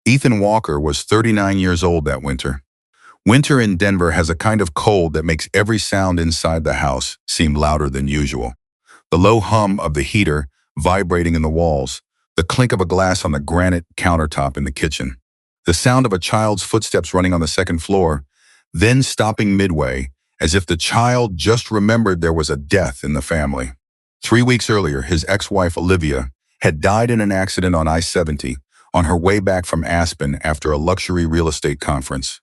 Ethan Walker was 39 years old that winter. Winter in Denver has a kind of cold that makes every sound inside the house seem louder than usual. The low hum of the heater vibrating in the walls, the clink of a glass on the granite countertop in the kitchen, the sound of a child's footsteps running on the second floor, then stopping midway, as if the child just remembered there was a death in the family. 3 weeks earlier, his ex-wife Olivia had died in an accident on I-70 on her way back from Aspen after a luxury real estate conference.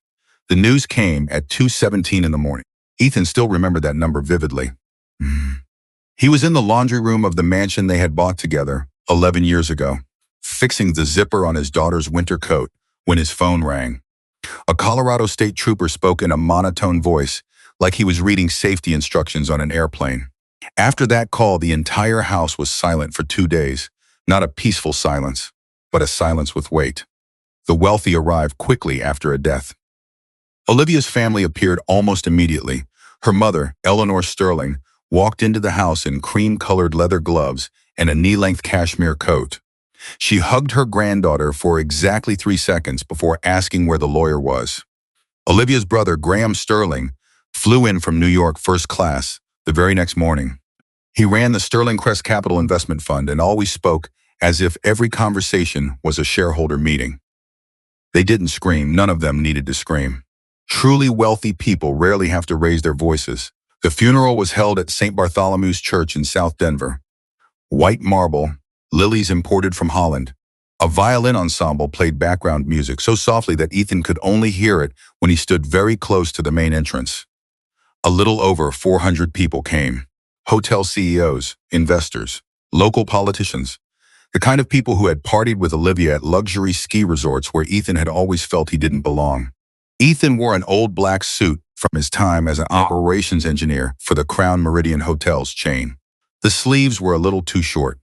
The news came at 2:17 in the morning. Ethan still remembered that number vividly. He was in the laundry room of the mansion they had bought together 11 years ago, fixing the zipper on his daughter's winter coat when his phone rang. A Colorado state trooper spoke in a monotone voice, like he was reading safety instructions on an airplane. After that call, the entire house was silent for 2 days. Not a peaceful silence, but a silence with weight. The wealthy arrived quickly after a death. Olivia's family appeared almost immediately. Her mother, Eleanor Sterling, walked into the house in cream-colored leather gloves and a knee-length cashmere coat. She hugged her granddaughter for exactly 3 seconds before asking where the lawyer was. Olivia's brother, Graham Sterling, flew in from New York first class the very next morning. He ran the Sterling Crest Capital Investment Fund and always spoke as if every conversation was a shareholder meeting. They didn't scream. None of them needed to scream. Truly wealthy people rarely have to raise their voices. The funeral was held at St. Bartholomew's Church in South Denver. White marble, lilies imported from Holland. A violin ensemble played background music so softly that Ethan could only hear it when he stood very close to the main entrance. A little over 400 people came. Hotel CEOs, investors, local politicians, the kind of people who had partied with Olivia at luxury ski resorts where Ethan had always felt he didn't belong. Ethan wore an old black suit from his time as an operations engineer for the Crown Meridian Hotels chain. The sleeves were a little too short.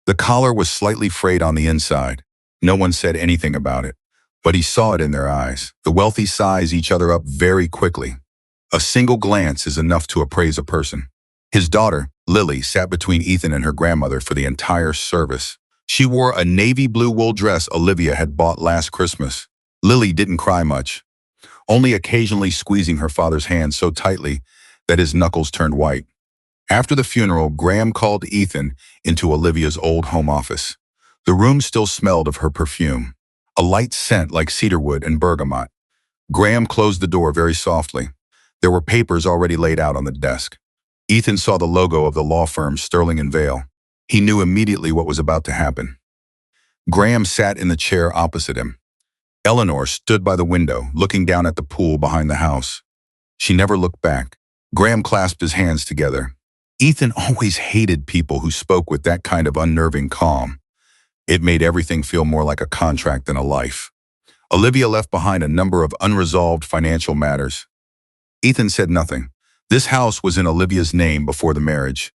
The collar was slightly frayed on the inside. No one said anything about it, but he saw it in their eyes. The wealthy size each other up very quickly. A single glance is enough to appraise a person. His daughter, Lily, sat between Ethan and her grandmother for the entire service. She wore a navy blue wool dress Olivia had bought last Christmas. Lily didn't cry much, only occasionally squeezing her father's hand so tightly that his knuckles turned white. After the funeral, Graham called Ethan into Olivia's old home office. The room still smelled of her perfume, a light scent like cedarwood and bergamot. Graham closed the door very softly. There were papers already laid out on the desk. Ethan saw the logo of the law firm Sterling and Vale. He knew immediately what was about to happen. Graham sat in the chair opposite him. Eleanor stood by the window, looking down at the pool behind the house. She never looked back. Graham clasped his hands together. Ethan always hated people who spoke with that kind of unnerving calm. It made everything feel more like a contract than a life. Olivia left behind a number of unresolved financial matters. Ethan said nothing. This house was in Olivia's name before the marriage.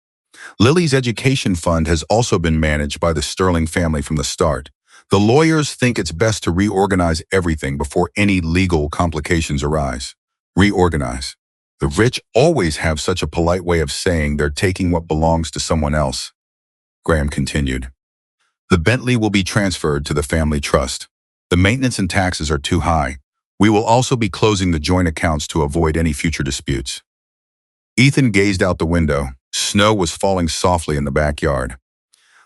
Lily's education fund has also been managed by the Sterling family from the start. The lawyers think it's best to reorganize everything before any legal complications arise. Reorganize. The rich always have such a polite way of saying they're taking what belongs to someone else. Graham continued. The Bentley will be transferred to the family trust. The maintenance and taxes are too high. We will also be closing the joint accounts to avoid any future disputes. Ethan gazed out the window. Snow was falling softly in the backyard.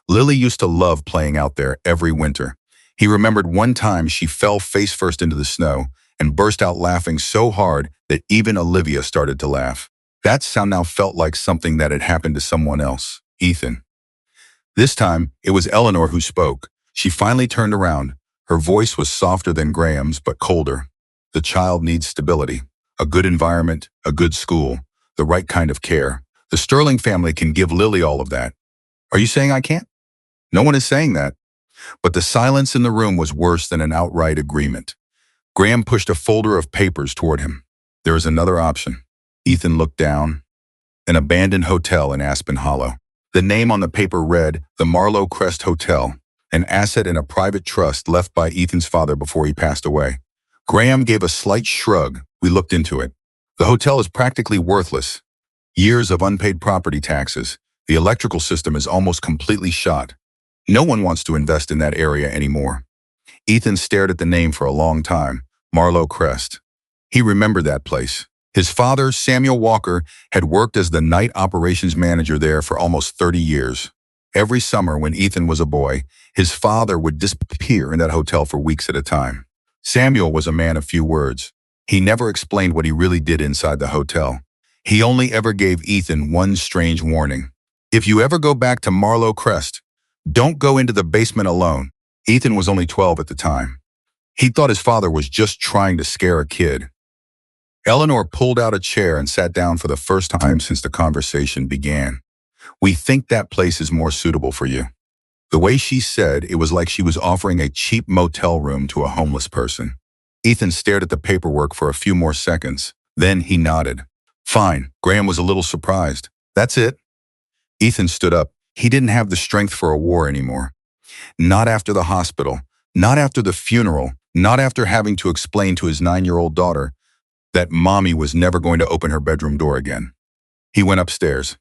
Lily used to love playing out there every winter. He remembered one time she fell face first into the snow and burst out laughing so hard that even Olivia started to laugh. That sound now felt like something that had happened to someone else, Ethan. This time, it was Eleanor who spoke. She finally turned around. Her voice was softer than Graham's, but colder. The child needs stability, a good environment, a good school, the right kind of care. The Sterling family can give Lily all of that. Are you saying I can't? No one is saying that. But the silence in the room was worse than an outright agreement. Graham pushed a folder of papers toward him. There is another option. Ethan looked down. An abandoned hotel in Aspen Hollow. The name on the paper read, the Marlowe Crest Hotel, an asset in a private trust left by Ethan's father before he passed away. Graham gave a slight shrug. We looked into it. The hotel is practically worthless. Years of unpaid property taxes. The electrical system is almost completely shot. No one wants to invest in that area anymore. Ethan stared at the name for a long time. Marlow Crest. He remembered that place. His father, Samuel Walker, had worked as the night operations manager there for almost 30 years. Every summer when Ethan was a boy, his father would disappear in that hotel for weeks at a time. Samuel was a man of few words. He never explained what he really did inside the hotel. He only ever gave Ethan one strange warning. If you ever go back to Marlow Crest, don't go into the basement alone. Ethan was only 12 at the time. He thought his father was just trying to scare a kid. Eleanor pulled out a chair and sat down for the first time since the conversation began. We think that place is more suitable for you. The way she said it was like she was offering a cheap motel room to a homeless person. Ethan stared at the paperwork for a few more seconds. Then he nodded. Fine. Graham was a little surprised. That's it? Ethan stood up. He didn't have the strength for a war anymore. Not after the hospital. Not after the funeral. Not after having to explain to his 9-year-old daughter that Mommy was never going to open her bedroom door again. He went upstairs.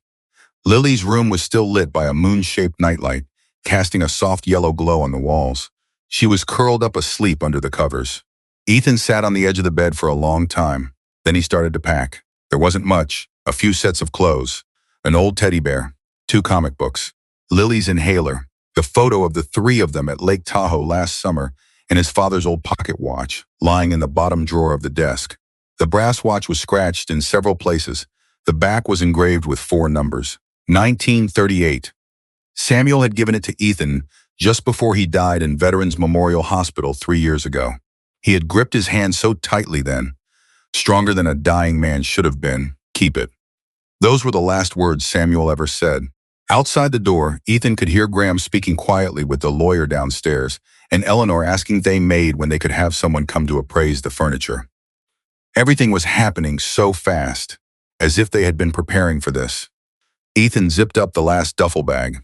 Lily's room was still lit by a moon-shaped nightlight, casting a soft yellow glow on the walls. She was curled up asleep under the covers. Ethan sat on the edge of the bed for a long time. Then he started to pack. There wasn't much. A few sets of clothes, an old teddy bear, 2 comic books, Lily's inhaler, the photo of the 3 of them at Lake Tahoe last summer, and his father's old pocket watch lying in the bottom drawer of the desk. The brass watch was scratched in several places. The back was engraved with 4 numbers. 1938. Samuel had given it to Ethan just before he died in Veterans Memorial Hospital 3 years ago. He had gripped his hand so tightly then, stronger than a dying man should have been. Keep it. Those were the last words Samuel ever said. Outside the door, Ethan could hear Graham speaking quietly with the lawyer downstairs, and Eleanor asking they maid when they could have someone come to appraise the furniture. Everything was happening so fast, as if they had been preparing for this. Ethan zipped up the last duffel bag.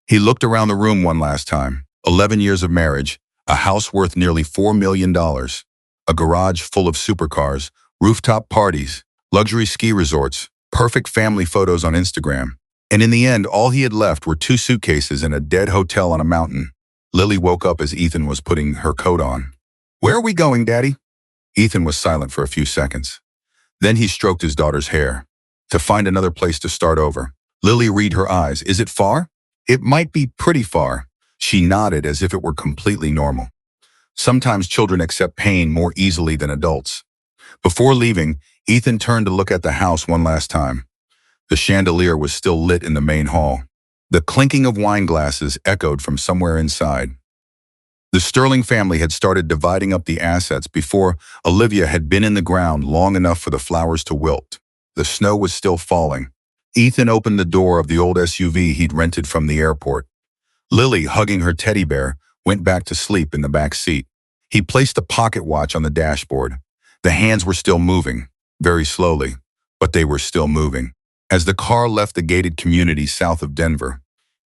He looked around the room one last time. 11 years of marriage, a house worth nearly $4 million, a garage full of supercars, rooftop parties, luxury ski resorts, perfect family photos on Instagram. And in the end, all he had left were 2 suitcases and a dead hotel on a mountain. Lily woke up as Ethan was putting her coat on. Where are we going, Daddy? Ethan was silent for a few seconds. Then he stroked his daughter's hair. To find another place to start over. Lily read her eyes. Is it far? It might be pretty far. She nodded as if it were completely normal. Sometimes children accept pain more easily than adults. Before leaving, Ethan turned to look at the house one last time. The chandelier was still lit in the main hall. The clinking of wine glasses echoed from somewhere inside. The Sterling family had started dividing up the assets before Olivia had been in the ground long enough for the flowers to wilt. The snow was still falling. Ethan opened the door of the old SUV he'd rented from the airport. Lily, hugging her teddy bear, went back to sleep in the back seat. He placed the pocket watch on the dashboard. The hands were still moving, very slowly, but they were still moving. As the car left the gated community south of Denver,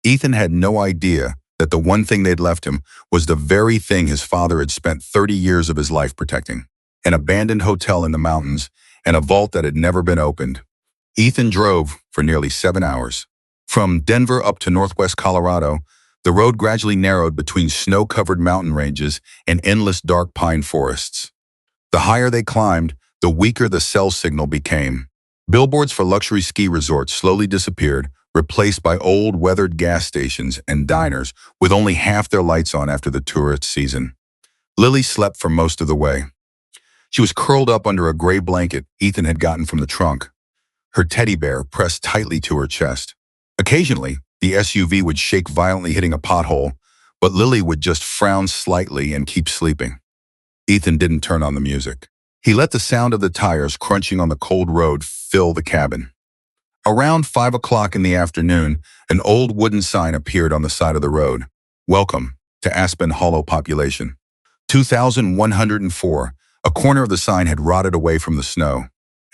Ethan had no idea that the one thing they'd left him was the very thing his father had spent 30 years of his life protecting. An abandoned hotel in the mountains and a vault that had never been opened. Ethan drove for nearly 7 hours. From Denver up to northwest Colorado, the road gradually narrowed between snow-covered mountain ranges and endless dark pine forests. The higher they climbed, the weaker the cell signal became. Billboards for luxury ski resorts slowly disappeared, replaced by old, weathered gas stations and diners with only half their lights on after the tourist season. Lily slept for most of the way. She was curled up under a gray blanket Ethan had gotten from the trunk, her teddy bear pressed tightly to her chest. Occasionally, the SUV would shake violently, hitting a pothole, but Lily would just frown slightly and keep sleeping. Ethan didn't turn on the music. He let the sound of the tires crunching on the cold road fill the cabin. Around 5 o'clock in the afternoon, an old wooden sign appeared on the side of the road. Welcome to Aspen Hollow Population. 2104. A corner of the sign had rotted away from the snow.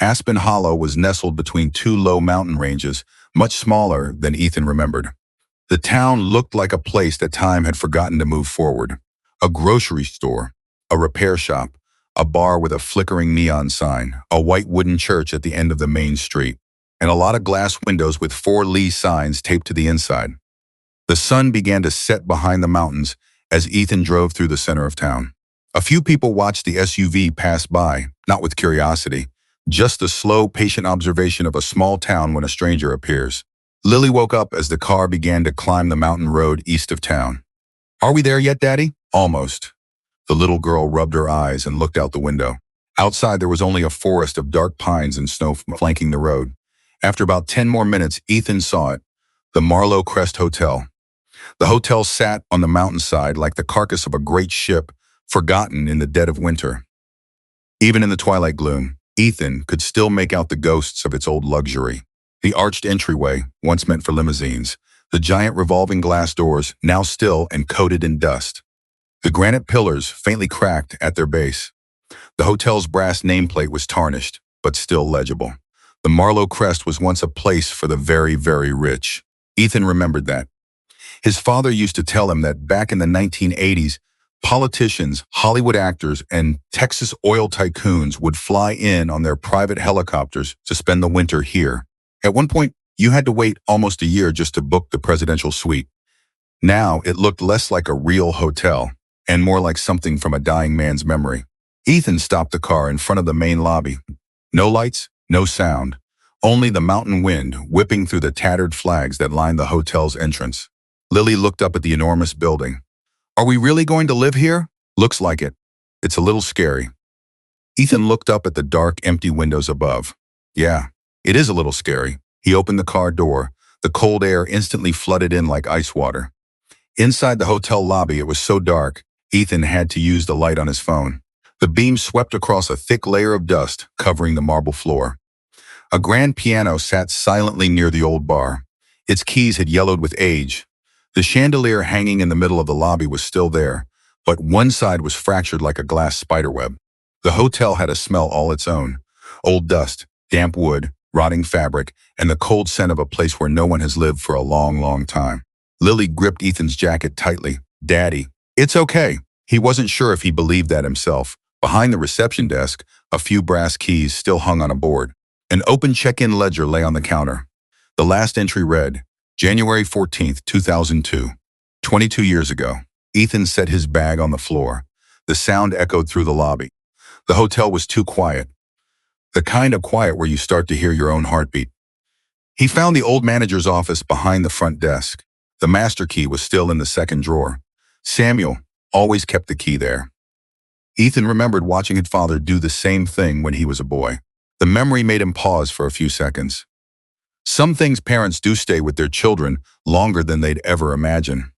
Aspen Hollow was nestled between 2 low mountain ranges, much smaller than Ethan remembered. The town looked like a place that time had forgotten to move forward. A grocery store, a repair shop, a bar with a flickering neon sign, a white wooden church at the end of the main street, and a lot of glass windows with 4 Lee signs taped to the inside. The sun began to set behind the mountains as Ethan drove through the center of town. A few people watched the SUV pass by, not with curiosity, just the slow, patient observation of a small town when a stranger appears. Lily woke up as the car began to climb the mountain road east of town. "Are we there yet, Daddy?" "Almost." The little girl rubbed her eyes and looked out the window. Outside, there was only a forest of dark pines and snow flanking the road. After about 10 more minutes, Ethan saw it, the Marlow Crest Hotel. The hotel sat on the mountainside like the carcass of a great ship, forgotten in the dead of winter. Even in the twilight gloom, Ethan could still make out the ghosts of its old luxury. The arched entryway, once meant for limousines, the giant revolving glass doors, now still and coated in dust. The granite pillars, faintly cracked at their base. The hotel's brass nameplate was tarnished, but still legible. The Marlow Crest was once a place for the very, very rich. Ethan remembered that. His father used to tell him that back in the 1980s, politicians, Hollywood actors, and Texas oil tycoons would fly in on their private helicopters to spend the winter here. At one point, you had to wait almost a year just to book the presidential suite. Now, it looked less like a real hotel and more like something from a dying man's memory. Ethan stopped the car in front of the main lobby. No lights, no sound, only the mountain wind whipping through the tattered flags that lined the hotel's entrance. Lily looked up at the enormous building. "Are we really going to live here?" "Looks like it. It's a little scary." Ethan looked up at the dark, empty windows above. "Yeah, it is a little scary." He opened the car door. The cold air instantly flooded in like ice water. Inside the hotel lobby, it was so dark, Ethan had to use the light on his phone. The beam swept across a thick layer of dust, covering the marble floor. A grand piano sat silently near the old bar. Its keys had yellowed with age. The chandelier hanging in the middle of the lobby was still there, but one side was fractured like a glass spiderweb. The hotel had a smell all its own. Old dust, damp wood, rotting fabric, and the cold scent of a place where no one has lived for a long, long time. Lily gripped Ethan's jacket tightly. "Daddy, it's okay." He wasn't sure if he believed that himself. Behind the reception desk, a few brass keys still hung on a board. An open check-in ledger lay on the counter. The last entry read, January 14th, 2002. 22 years ago. Ethan set his bag on the floor. The sound echoed through the lobby. The hotel was too quiet. The kind of quiet where you start to hear your own heartbeat. He found the old manager's office behind the front desk. The master key was still in the second drawer. Samuel always kept the key there. Ethan remembered watching his father do the same thing when he was a boy. The memory made him pause for a few seconds. Some things parents do stay with their children longer than they'd ever imagine.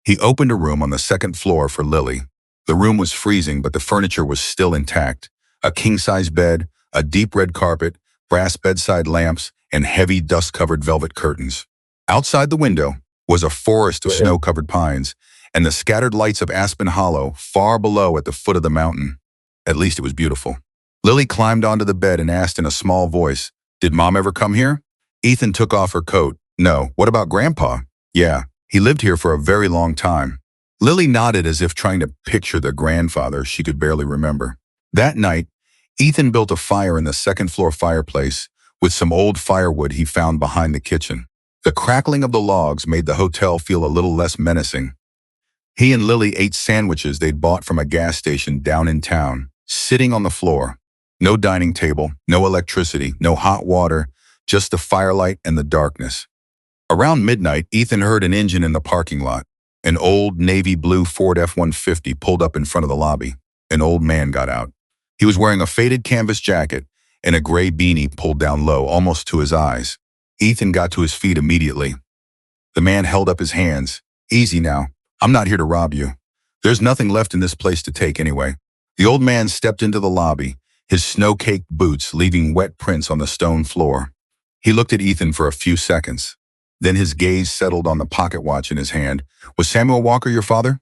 He opened a room on the second floor for Lily. The room was freezing, but the furniture was still intact. A king-size bed, a deep red carpet, brass bedside lamps, and heavy dust-covered velvet curtains. Outside the window was a forest of snow-covered pines and the scattered lights of Aspen Hollow far below at the foot of the mountain. At least it was beautiful. Lily climbed onto the bed and asked in a small voice, "Did Mom ever come here?" Ethan took off her coat. "No. What about Grandpa?" "Yeah, he lived here for a very long time." Lily nodded as if trying to picture the grandfather she could barely remember. That night, Ethan built a fire in the second-floor fireplace with some old firewood he found behind the kitchen. The crackling of the logs made the hotel feel a little less menacing. He and Lily ate sandwiches they'd bought from a gas station down in town, sitting on the floor. No dining table, no electricity, no hot water, just the firelight and the darkness. Around midnight, Ethan heard an engine in the parking lot. An old navy blue Ford F-150 pulled up in front of the lobby. An old man got out. He was wearing a faded canvas jacket and a gray beanie pulled down low, almost to his eyes. Ethan got to his feet immediately. The man held up his hands. "Easy now. I'm not here to rob you. There's nothing left in this place to take anyway." The old man stepped into the lobby, his snow-caked boots leaving wet prints on the stone floor. He looked at Ethan for a few seconds. Then his gaze settled on the pocket watch in his hand. "Was Samuel Walker your father?"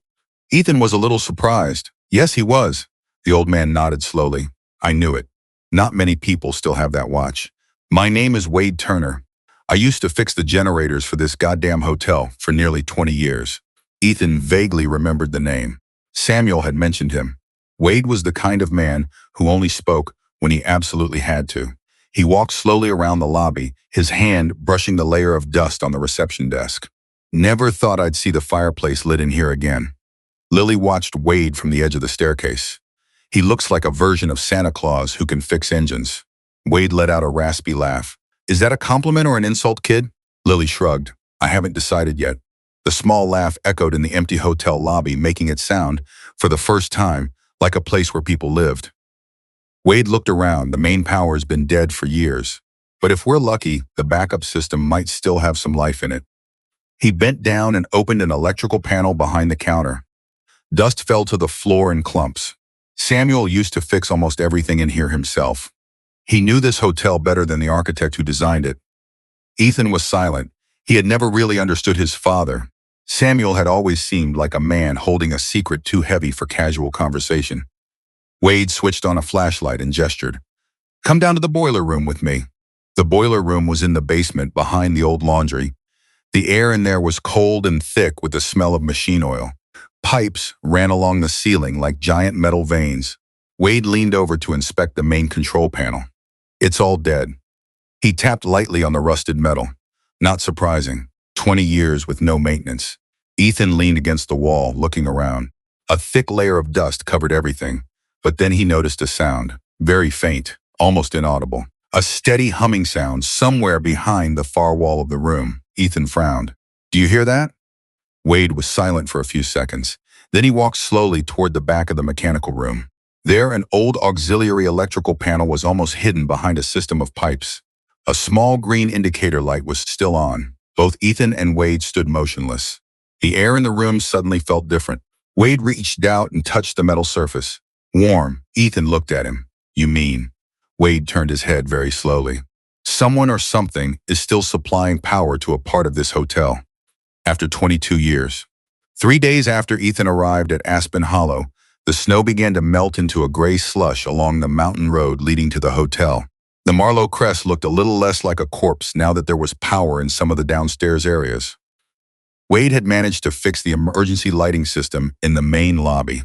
Ethan was a little surprised. "Yes, he was." The old man nodded slowly. "I knew it. Not many people still have that watch. My name is Wade Turner. I used to fix the generators for this goddamn hotel for nearly 20 years. Ethan vaguely remembered the name. Samuel had mentioned him. Wade was the kind of man who only spoke when he absolutely had to. He walked slowly around the lobby, his hand brushing the layer of dust on the reception desk. "Never thought I'd see the fireplace lit in here again." Lily watched Wade from the edge of the staircase. He looks like a version of Santa Claus who can fix engines. Wade let out a raspy laugh. Is that a compliment or an insult, kid? Lily shrugged. I haven't decided yet. The small laugh echoed in the empty hotel lobby, making it sound, for the first time, like a place where people lived. Wade looked around. The main power's been dead for years. But if we're lucky, the backup system might still have some life in it. He bent down and opened an electrical panel behind the counter. Dust fell to the floor in clumps. Samuel used to fix almost everything in here himself. He knew this hotel better than the architect who designed it. Ethan was silent. He had never really understood his father. Samuel had always seemed like a man holding a secret too heavy for casual conversation. Wade switched on a flashlight and gestured. Come down to the boiler room with me. The boiler room was in the basement behind the old laundry. The air in there was cold and thick with the smell of machine oil. Pipes ran along the ceiling like giant metal veins. Wade leaned over to inspect the main control panel. It's all dead. He tapped lightly on the rusted metal. Not surprising. 20 years with no maintenance. Ethan leaned against the wall, looking around. A thick layer of dust covered everything. But then he noticed a sound. Very faint, almost inaudible. A steady humming sound somewhere behind the far wall of the room. Ethan frowned. Do you hear that? Wade was silent for a few seconds. Then he walked slowly toward the back of the mechanical room. There, an old auxiliary electrical panel was almost hidden behind a system of pipes. A small green indicator light was still on. Both Ethan and Wade stood motionless. The air in the room suddenly felt different. Wade reached out and touched the metal surface. Warm. Ethan looked at him. You mean? Wade turned his head very slowly. Someone or something is still supplying power to a part of this hotel. After 22 years. 3 days after Ethan arrived at Aspen Hollow, the snow began to melt into a gray slush along the mountain road leading to the hotel. The Marlowe Crest looked a little less like a corpse now that there was power in some of the downstairs areas. Wade had managed to fix the emergency lighting system in the main lobby.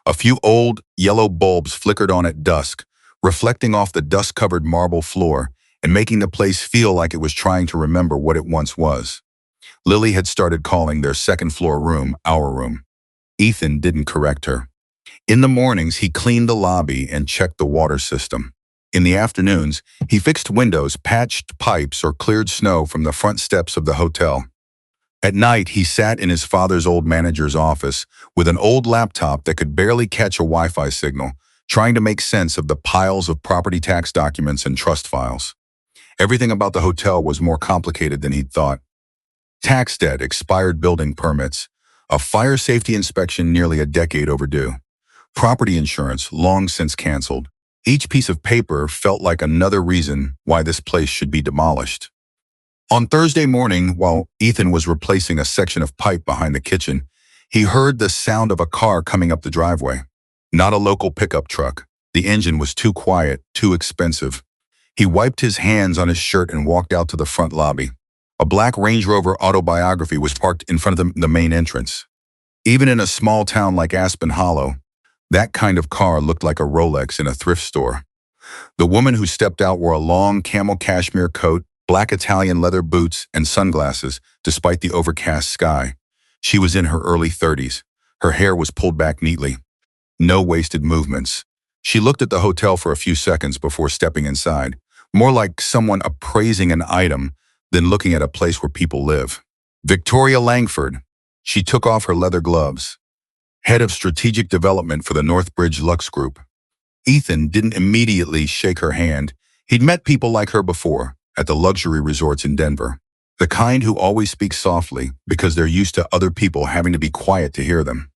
A few old, yellow bulbs flickered on at dusk, reflecting off the dust-covered marble floor and making the place feel like it was trying to remember what it once was. Lily had started calling their second-floor room our room. Ethan didn't correct her. In the mornings, he cleaned the lobby and checked the water system. In the afternoons, he fixed windows, patched pipes, or cleared snow from the front steps of the hotel. At night, he sat in his father's old manager's office with an old laptop that could barely catch a Wi-Fi signal, trying to make sense of the piles of property tax documents and trust files. Everything about the hotel was more complicated than he'd thought. Tax debt, expired building permits, a fire safety inspection nearly a decade overdue, property insurance long since canceled. Each piece of paper felt like another reason why this place should be demolished. On Thursday morning, while Ethan was replacing a section of pipe behind the kitchen, he heard the sound of a car coming up the driveway. Not a local pickup truck. The engine was too quiet, too expensive. He wiped his hands on his shirt and walked out to the front lobby. A black Range Rover Autobiography was parked in front of the main entrance. Even in a small town like Aspen Hollow, that kind of car looked like a Rolex in a thrift store. The woman who stepped out wore a long camel cashmere coat, black Italian leather boots, and sunglasses, despite the overcast sky. She was in her early 30s. Her hair was pulled back neatly. No wasted movements. She looked at the hotel for a few seconds before stepping inside, more like someone appraising an item than looking at a place where people live. Victoria Langford. She took off her leather gloves. Head of Strategic Development for the Northbridge Lux Group. Ethan didn't immediately shake her hand. He'd met people like her before, at the luxury resorts in Denver. The kind who always speak softly because they're used to other people having to be quiet to hear them.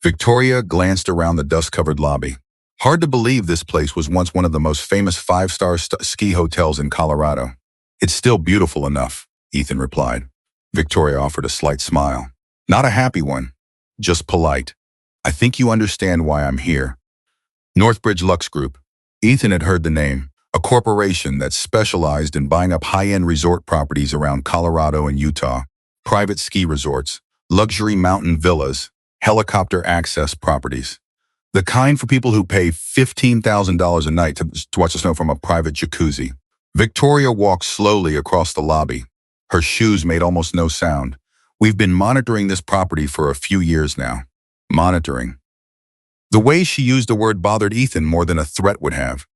Victoria glanced around the dust-covered lobby. Hard to believe this place was once one of the most famous five-star ski hotels in Colorado. It's still beautiful enough, Ethan replied. Victoria offered a slight smile. Not a happy one, just polite. I think you understand why I'm here. Northbridge Lux Group. Ethan had heard the name, a corporation that specialized in buying up high-end resort properties around Colorado and Utah, private ski resorts, luxury mountain villas, helicopter access properties. The kind for people who pay $15,000 a night to watch the snow from a private jacuzzi. Victoria walked slowly across the lobby. Her shoes made almost no sound. We've been monitoring this property for a few years now. monitoring. The way she used the word bothered Ethan more than a threat would have.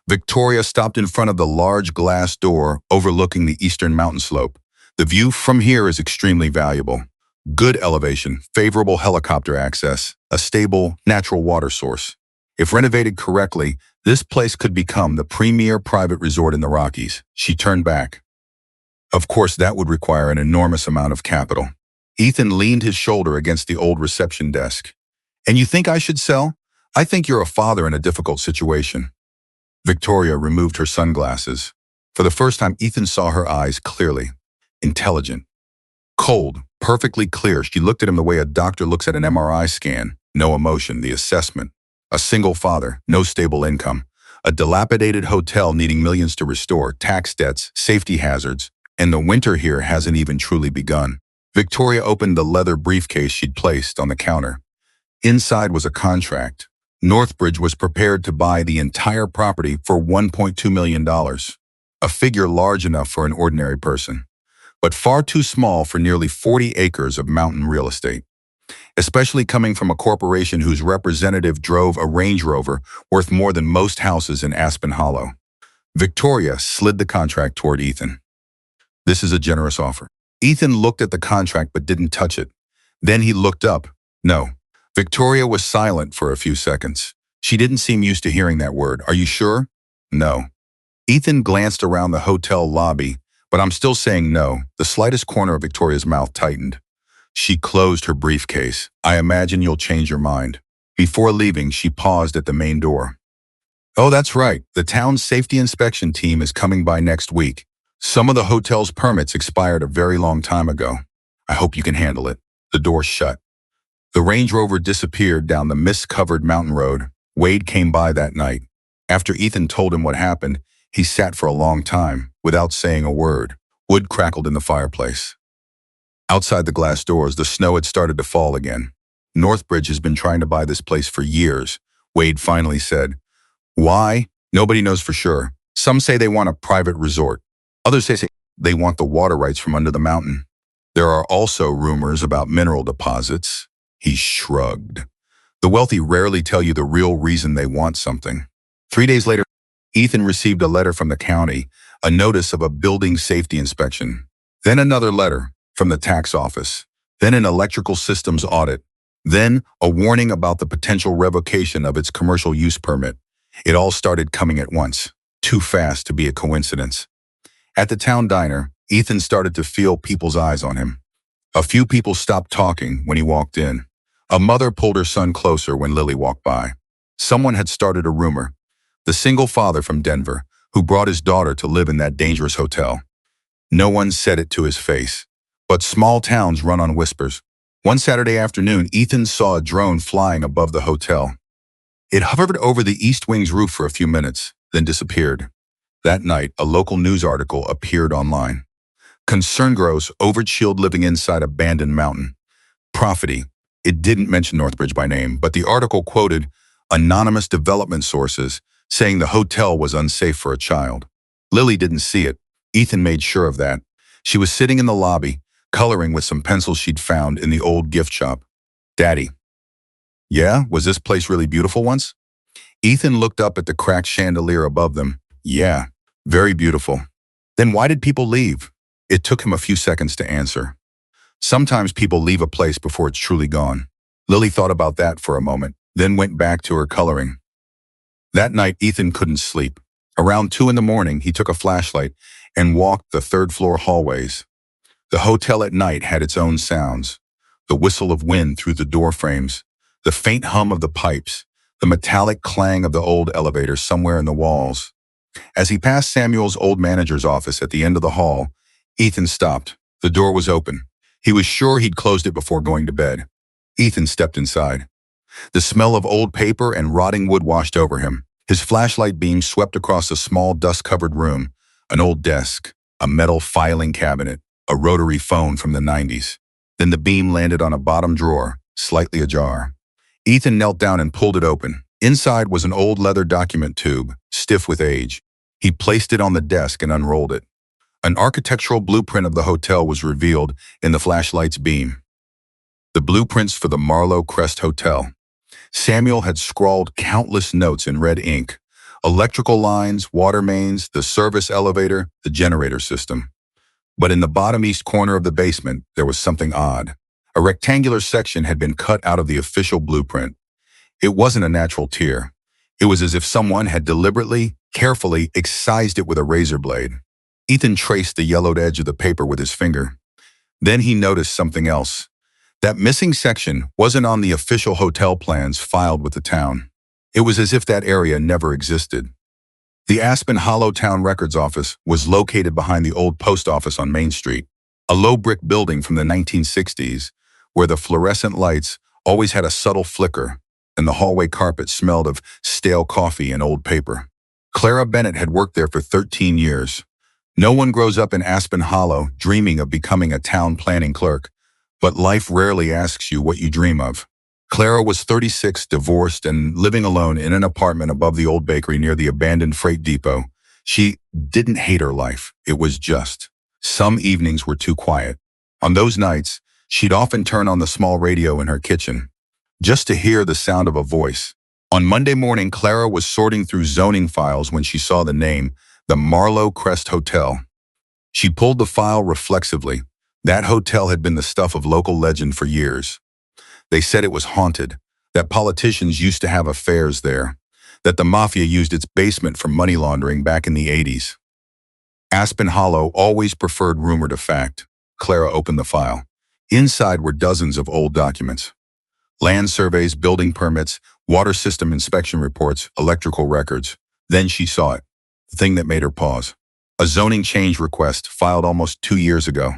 Victoria stopped in front of the large glass door overlooking the eastern mountain slope. The view from here is extremely valuable. Good elevation, favorable helicopter access, a stable, natural water source. If renovated correctly, this place could become the premier private resort in the Rockies. She turned back. Of course, that would require an enormous amount of capital. Ethan leaned his shoulder against the old reception desk. And you think I should sell? I think you're a father in a difficult situation. Victoria removed her sunglasses. For the first time, Ethan saw her eyes clearly. Intelligent. Cold, perfectly clear. She looked at him the way a doctor looks at an MRI scan. No emotion, the assessment. A single father, no stable income. A dilapidated hotel needing millions to restore, tax debts, safety hazards. And the winter here hasn't even truly begun. Victoria opened the leather briefcase she'd placed on the counter. Inside was a contract. Northbridge was prepared to buy the entire property for $1.2 million, a figure large enough for an ordinary person, but far too small for nearly 40 acres of mountain real estate, especially coming from a corporation whose representative drove a Range Rover worth more than most houses in Aspen Hollow. Victoria slid the contract toward Ethan. This is a generous offer. Ethan looked at the contract but didn't touch it. Then he looked up. No. Victoria was silent for a few seconds. She didn't seem used to hearing that word. Are you sure? No. Ethan glanced around the hotel lobby, but I'm still saying no. The slightest corner of Victoria's mouth tightened. She closed her briefcase. I imagine you'll change your mind. Before leaving, she paused at the main door. Oh, that's right. The town's safety inspection team is coming by next week. Some of the hotel's permits expired a very long time ago. I hope you can handle it. The door shut. The Range Rover disappeared down the mist-covered mountain road. Wade came by that night. After Ethan told him what happened, he sat for a long time, without saying a word. Wood crackled in the fireplace. Outside the glass doors, the snow had started to fall again. Northbridge has been trying to buy this place for years, Wade finally said. Why? Nobody knows for sure. Some say they want a private resort. Others say they want the water rights from under the mountain. There are also rumors about mineral deposits. He shrugged. The wealthy rarely tell you the real reason they want something. 3 days later, Ethan received a letter from the county, a notice of a building safety inspection. Then another letter from the tax office. Then an electrical systems audit. Then a warning about the potential revocation of its commercial use permit. It all started coming at once, too fast to be a coincidence. At the town diner, Ethan started to feel people's eyes on him. A few people stopped talking when he walked in. A mother pulled her son closer when Lily walked by. Someone had started a rumor. The single father from Denver, who brought his daughter to live in that dangerous hotel. No one said it to his face. But small towns run on whispers. One Saturday afternoon, Ethan saw a drone flying above the hotel. It hovered over the East Wing's roof for a few minutes, then disappeared. That night, a local news article appeared online. Concern grows over Shield living inside abandoned mountain. Property. It didn't mention Northbridge by name, but the article quoted anonymous development sources saying the hotel was unsafe for a child. Lily didn't see it. Ethan made sure of that. She was sitting in the lobby, coloring with some pencils she'd found in the old gift shop. Daddy. Yeah, was this place really beautiful once? Ethan looked up at the cracked chandelier above them. Yeah, very beautiful. Then why did people leave? It took him a few seconds to answer. Sometimes people leave a place before it's truly gone. Lily thought about that for a moment, then went back to her coloring. That night, Ethan couldn't sleep. Around 2 a.m, he took a flashlight and walked the third-floor hallways. The hotel at night had its own sounds. The whistle of wind through the door frames, the faint hum of the pipes, the metallic clang of the old elevator somewhere in the walls. As he passed Samuel's old manager's office at the end of the hall, Ethan stopped. The door was open. He was sure he'd closed it before going to bed. Ethan stepped inside. The smell of old paper and rotting wood washed over him. His flashlight beam swept across a small dust-covered room, an old desk, a metal filing cabinet, a rotary phone from the 90s. Then the beam landed on a bottom drawer, slightly ajar. Ethan knelt down and pulled it open. Inside was an old leather document tube, stiff with age. He placed it on the desk and unrolled it. An architectural blueprint of the hotel was revealed in the flashlight's beam. the blueprints for the Marlow Crest Hotel. Samuel had scrawled countless notes in red ink. Electrical lines, water mains, the service elevator, the generator system. But in the bottom east corner of the basement, there was something odd. A rectangular section had been cut out of the official blueprint. It wasn't a natural tier. It was as if someone had deliberately, carefully excised it with a razor blade. Ethan traced the yellowed edge of the paper with his finger. Then he noticed something else. That missing section wasn't on the official hotel plans filed with the town. It was as if that area never existed. The Aspen Hollow Town Records Office was located behind the old post office on Main Street, a low brick building from the 1960s, where the fluorescent lights always had a subtle flicker, and the hallway carpet smelled of stale coffee and old paper. Clara Bennett had worked there for 13 years. No one grows up in Aspen Hollow dreaming of becoming a town planning clerk, but life rarely asks you what you dream of. Clara was 36, divorced, and living alone in an apartment above the old bakery near the abandoned freight depot. She didn't hate her life. It was just some evenings were too quiet. On those nights, she'd often turn on the small radio in her kitchen, just to hear the sound of a voice. On Monday morning, Clara was sorting through zoning files when she saw the name, the Marlow Crest Hotel. She pulled the file reflexively. That hotel had been the stuff of local legend for years. They said it was haunted, that politicians used to have affairs there, that the mafia used its basement for money laundering back in the 80s. Aspen Hollow always preferred rumor to fact. Clara opened the file. Inside were dozens of old documents. Land surveys, building permits, water system inspection reports, electrical records. Then she saw it, the thing that made her pause. A zoning change request filed almost 2 years ago.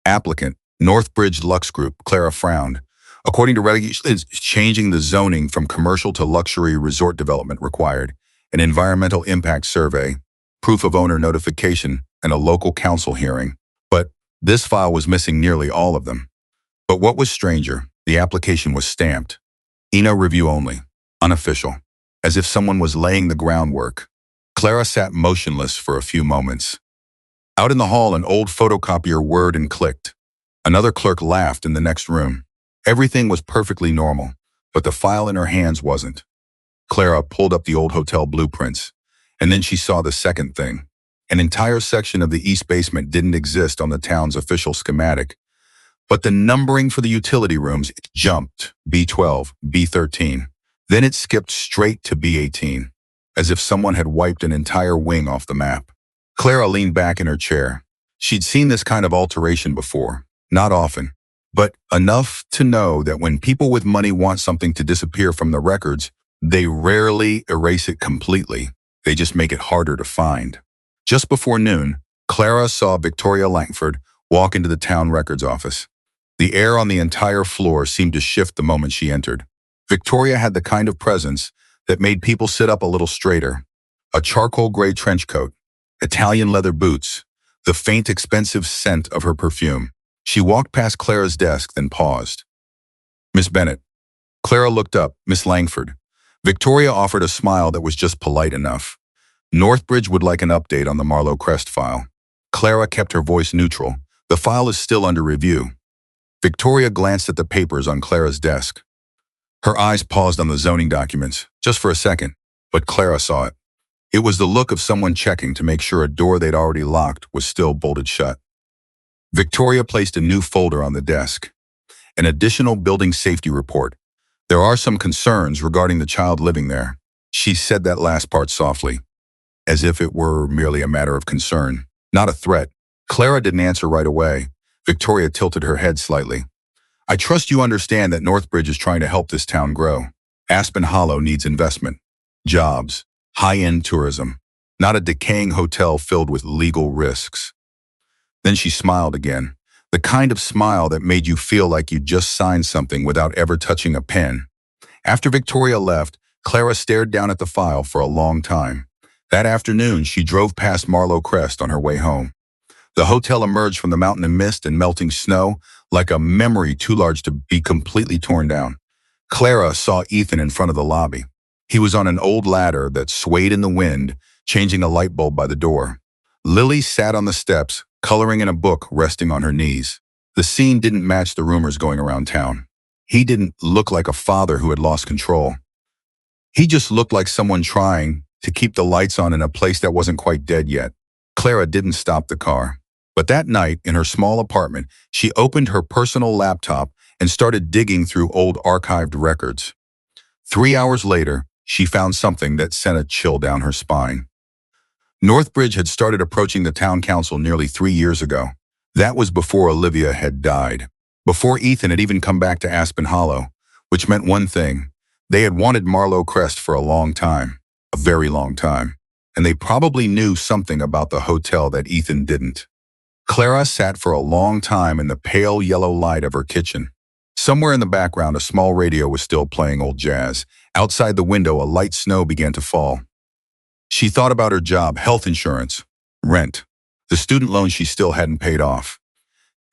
Applicant, Northbridge Lux Group. Clara frowned. According to regulations, changing the zoning from commercial to luxury resort development required an environmental impact survey, proof of owner notification, and a local council hearing. But this file was missing nearly all of them. But what was stranger, the application was stamped. ENA review only, unofficial, as if someone was laying the groundwork. Clara sat motionless for a few moments. Out in the hall, an old photocopier whirred and clicked. Another clerk laughed in the next room. Everything was perfectly normal, but the file in her hands wasn't. Clara pulled up the old hotel blueprints, and then she saw the second thing. An entire section of the east basement didn't exist on the town's official schematic, but the numbering for the utility rooms jumped, B12, B13. Then it skipped straight to B18, as if someone had wiped an entire wing off the map. Clara leaned back in her chair. She'd seen this kind of alteration before, not often, but enough to know that when people with money want something to disappear from the records, they rarely erase it completely. They just make it harder to find. Just before noon, Clara saw Victoria Langford walk into the town records office. The air on the entire floor seemed to shift the moment she entered. Victoria had the kind of presence that made people sit up a little straighter. A charcoal gray trench coat, Italian leather boots, the faint expensive scent of her perfume. She walked past Clara's desk, then paused. "Miss Bennett." Clara looked up. "Miss Langford." Victoria offered a smile that was just polite enough. "Northbridge would like an update on the Marlow Crest file." Clara kept her voice neutral. "The file is still under review." Victoria glanced at the papers on Clara's desk. Her eyes paused on the zoning documents, just for a second, but Clara saw it. It was the look of someone checking to make sure a door they'd already locked was still bolted shut. Victoria placed a new folder on the desk. An additional building safety report. "There are some concerns regarding the child living there." She said that last part softly, as if it were merely a matter of concern, not a threat. Clara didn't answer right away. Victoria tilted her head slightly. "I trust you understand that Northbridge is trying to help this town grow. Aspen Hollow needs investment, jobs, high-end tourism, not a decaying hotel filled with legal risks." Then she smiled again, the kind of smile that made you feel like you'd just signed something without ever touching a pen. After Victoria left, Clara stared down at the file for a long time. That afternoon, she drove past Marlow Crest on her way home. The hotel emerged from the mountain of mist and melting snow like a memory too large to be completely torn down. Clara saw Ethan in front of the lobby. He was on an old ladder that swayed in the wind, changing a light bulb by the door. Lily sat on the steps, coloring in a book resting on her knees. The scene didn't match the rumors going around town. He didn't look like a father who had lost control. He just looked like someone trying to keep the lights on in a place that wasn't quite dead yet. Clara didn't stop the car. But that night, in her small apartment, she opened her personal laptop and started digging through old archived records. 3 hours later, she found something that sent a chill down her spine. Northbridge had started approaching the town council nearly 3 years ago. That was before Olivia had died, before Ethan had even come back to Aspen Hollow, which meant one thing. They had wanted Marlowe Crest for a long time, a very long time, and they probably knew something about the hotel that Ethan didn't. Clara sat for a long time in the pale yellow light of her kitchen. Somewhere in the background, a small radio was still playing old jazz. Outside the window, a light snow began to fall. She thought about her job, health insurance, rent, the student loan she still hadn't paid off.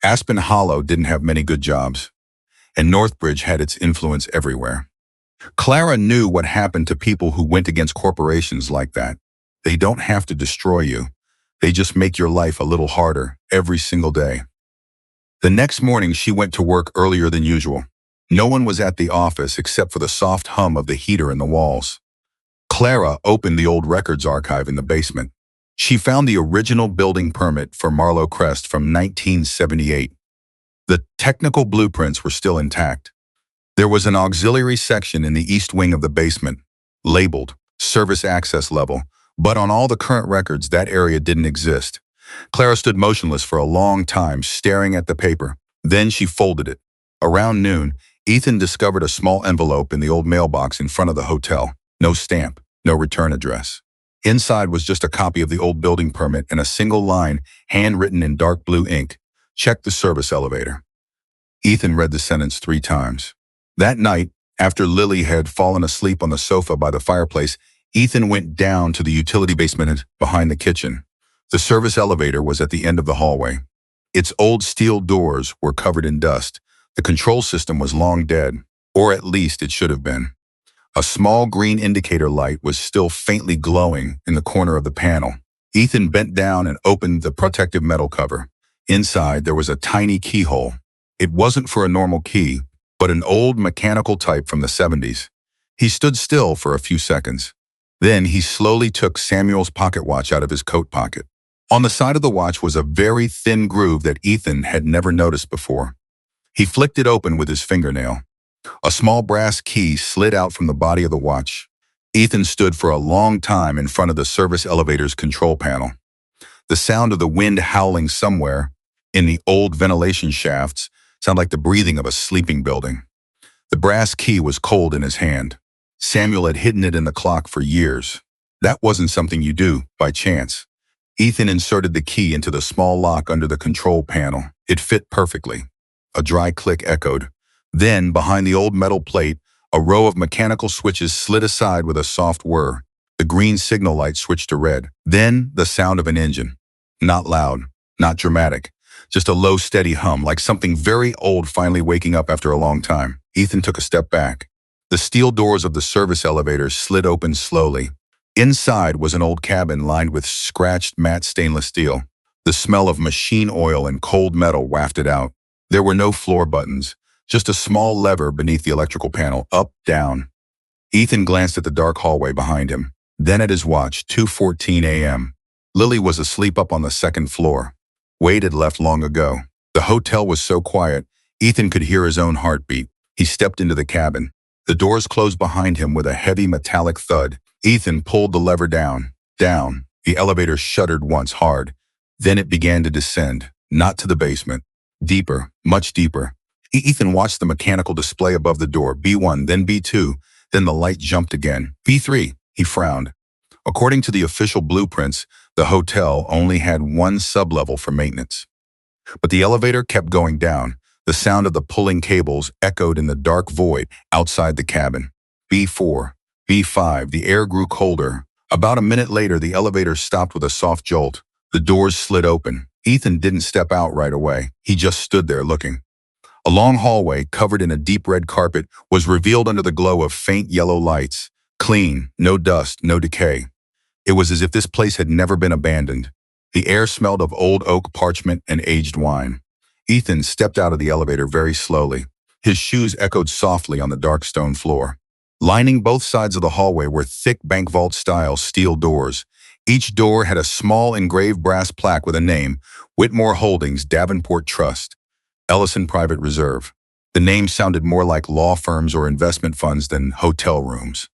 Aspen Hollow didn't have many good jobs, and Northbridge had its influence everywhere. Clara knew what happened to people who went against corporations like that. They don't have to destroy you. They just make your life a little harder every single day. The next morning, she went to work earlier than usual. No one was at the office except for the soft hum of the heater in the walls. Clara opened the old records archive in the basement. She found the original building permit for Marlowe Crest from 1978. The technical blueprints were still intact. There was an auxiliary section in the east wing of the basement, labeled Service Access Level, but on all the current records, that area didn't exist. Clara stood motionless for a long time, staring at the paper. Then she folded it. Around noon, Ethan discovered a small envelope in the old mailbox in front of the hotel. No stamp, no return address. Inside was just a copy of the old building permit and a single line, handwritten in dark blue ink. Check the service elevator. Ethan read the sentence 3 times. That night, after Lily had fallen asleep on the sofa by the fireplace, Ethan went down to the utility basement behind the kitchen. The service elevator was at the end of the hallway. Its old steel doors were covered in dust. The control system was long dead, or at least it should have been. A small green indicator light was still faintly glowing in the corner of the panel. Ethan bent down and opened the protective metal cover. Inside, there was a tiny keyhole. It wasn't for a normal key, but an old mechanical type from the 70s. He stood still for a few seconds. Then he slowly took Samuel's pocket watch out of his coat pocket. On the side of the watch was a very thin groove that Ethan had never noticed before. He flicked it open with his fingernail. A small brass key slid out from the body of the watch. Ethan stood for a long time in front of the service elevator's control panel. The sound of the wind howling somewhere in the old ventilation shafts sounded like the breathing of a sleeping building. The brass key was cold in his hand. Samuel had hidden it in the clock for years. That wasn't something you do by chance. Ethan inserted the key into the small lock under the control panel. It fit perfectly. A dry click echoed. Then, behind the old metal plate, a row of mechanical switches slid aside with a soft whir. The green signal light switched to red. Then, the sound of an engine. Not loud, not dramatic. Just a low, steady hum, like something very old finally waking up after a long time. Ethan took a step back. The steel doors of the service elevator slid open slowly. Inside was an old cabin lined with scratched matte stainless steel. The smell of machine oil and cold metal wafted out. There were no floor buttons, just a small lever beneath the electrical panel, up, down. Ethan glanced at the dark hallway behind him, then at his watch, 2:14 a.m. Lily was asleep up on the second floor. Wade had left long ago. The hotel was so quiet, Ethan could hear his own heartbeat. He stepped into the cabin. The doors closed behind him with a heavy metallic thud. Ethan pulled the lever down, down. The elevator shuddered once hard. Then it began to descend, not to the basement. Deeper, much deeper. Ethan watched the mechanical display above the door, B1, then B2, then the light jumped again. B3, he frowned. According to the official blueprints, the hotel only had one sublevel for maintenance. But the elevator kept going down. The sound of the pulling cables echoed in the dark void outside the cabin. B4, B5, the air grew colder. About a minute later, the elevator stopped with a soft jolt. The doors slid open. Ethan didn't step out right away. He just stood there looking. A long hallway, covered in a deep red carpet, was revealed under the glow of faint yellow lights. Clean, no dust, no decay. It was as if this place had never been abandoned. The air smelled of old oak, parchment, and aged wine. Ethan stepped out of the elevator very slowly. His shoes echoed softly on the dark stone floor. Lining both sides of the hallway were thick bank vault-style steel doors. Each door had a small engraved brass plaque with a name: Whitmore Holdings, Davenport Trust, Ellison Private Reserve. The name sounded more like law firms or investment funds than hotel rooms.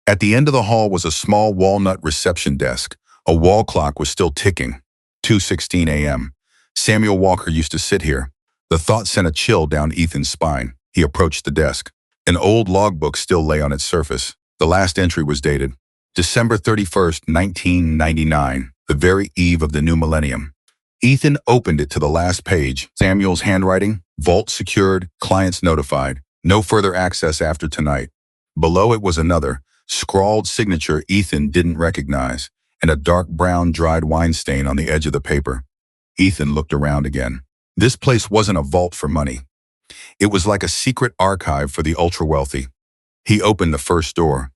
At the end of the hall was a small walnut reception desk. A wall clock was still ticking. 2:16 a.m. Samuel Walker used to sit here. The thought sent a chill down Ethan's spine. He approached the desk. An old logbook still lay on its surface. The last entry was dated December 31st, 1999, the very eve of the new millennium. Ethan opened it to the last page. Samuel's handwriting: vault secured, clients notified. No further access after tonight. Below it was another, scrawled signature Ethan didn't recognize, and a dark brown dried wine stain on the edge of the paper. Ethan looked around again. This place wasn't a vault for money. It was like a secret archive for the ultra-wealthy. He opened the first door.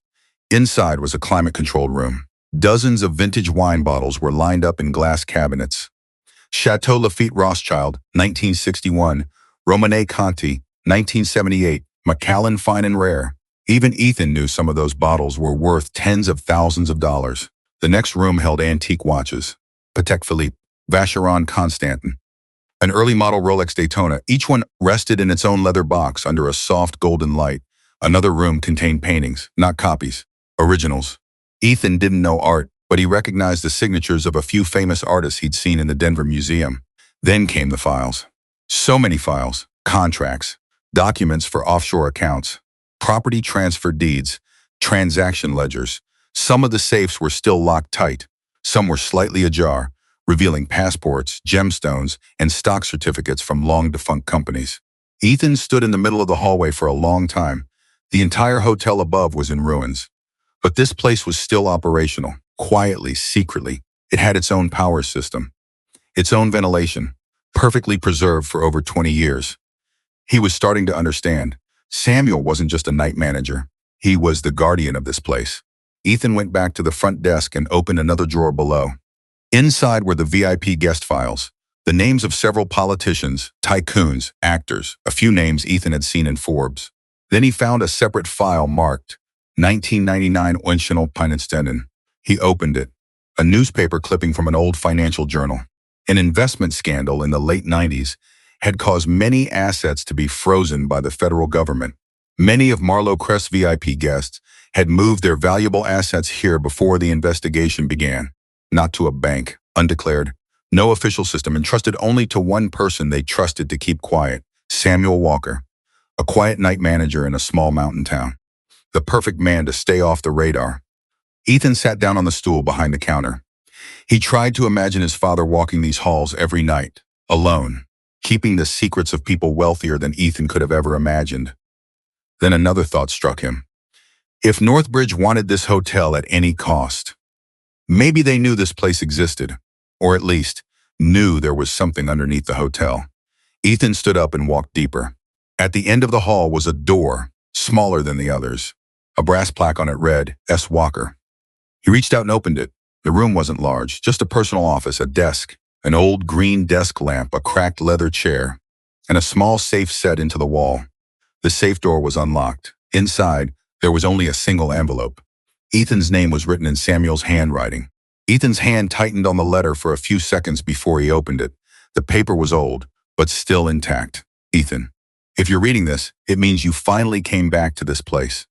Inside was a climate-controlled room. Dozens of vintage wine bottles were lined up in glass cabinets. Chateau Lafite Rothschild, 1961. Romanée Conti, 1978. Macallan Fine and Rare. Even Ethan knew some of those bottles were worth tens of thousands of dollars. The next room held antique watches: Patek Philippe, Vacheron Constantin, an early model Rolex Daytona. Each one rested in its own leather box under a soft golden light. Another room contained paintings, not copies, originals. Ethan didn't know art, but he recognized the signatures of a few famous artists he'd seen in the Denver Museum. Then came the files. So many files: contracts, documents for offshore accounts, property transfer deeds, transaction ledgers. Some of the safes were still locked tight. Some were slightly ajar, revealing passports, gemstones, and stock certificates from long-defunct companies. Ethan stood in the middle of the hallway for a long time. The entire hotel above was in ruins. But this place was still operational, quietly, secretly. It had its own power system, its own ventilation, perfectly preserved for over 20 years. He was starting to understand. Samuel wasn't just a night manager. He was the guardian of this place. Ethan went back to the front desk and opened another drawer below. Inside were the VIP guest files, the names of several politicians, tycoons, actors, a few names Ethan had seen in Forbes. Then he found a separate file marked 1999 Unscheduled Pinenstenden. He opened it. A newspaper clipping from an old financial journal. An investment scandal in the late 90s had caused many assets to be frozen by the federal government. Many of Marlowe Crest's VIP guests had moved their valuable assets here before the investigation began. Not to a bank, undeclared, no official system, entrusted only to one person they trusted to keep quiet: Samuel Walker, a quiet night manager in a small mountain town. The perfect man to stay off the radar. Ethan sat down on the stool behind the counter. He tried to imagine his father walking these halls every night, alone, keeping the secrets of people wealthier than Ethan could have ever imagined. Then another thought struck him. If Northbridge wanted this hotel at any cost, maybe they knew this place existed, or at least knew there was something underneath the hotel. Ethan stood up and walked deeper. At the end of the hall was a door, smaller than the others. A brass plaque on it read, S. Walker. He reached out and opened it. The room wasn't large, just a personal office, a desk, an old green desk lamp, a cracked leather chair, and a small safe set into the wall. The safe door was unlocked. Inside, there was only a single envelope. Ethan's name was written in Samuel's handwriting. Ethan's hand tightened on the letter for a few seconds before he opened it. The paper was old, but still intact. Ethan, if you're reading this, it means you finally came back to this place.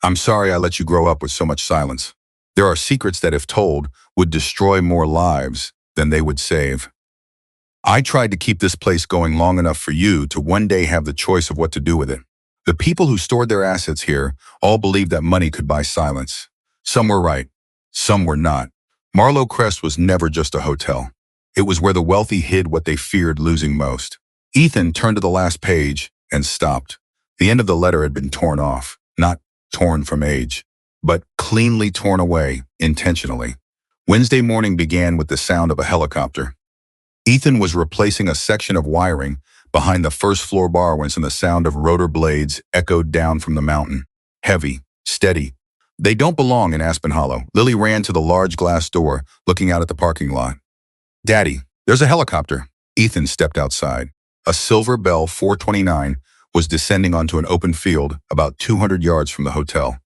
I'm sorry I let you grow up with so much silence. There are secrets that, if told, would destroy more lives than they would save. I tried to keep this place going long enough for you to one day have the choice of what to do with it. The people who stored their assets here all believed that money could buy silence. Some were right, some were not. Marlowe Crest was never just a hotel. It was where the wealthy hid what they feared losing most. Ethan turned to the last page and stopped. The end of the letter had been torn off, not torn from age, but cleanly torn away, intentionally. Wednesday morning began with the sound of a helicopter. Ethan was replacing a section of wiring behind the first floor bar when the sound of rotor blades echoed down from the mountain. Heavy, steady. They don't belong in Aspen Hollow. Lily ran to the large glass door, looking out at the parking lot. Daddy, there's a helicopter. Ethan stepped outside. A silver Bell 429 was descending onto an open field about 200 yards from the hotel.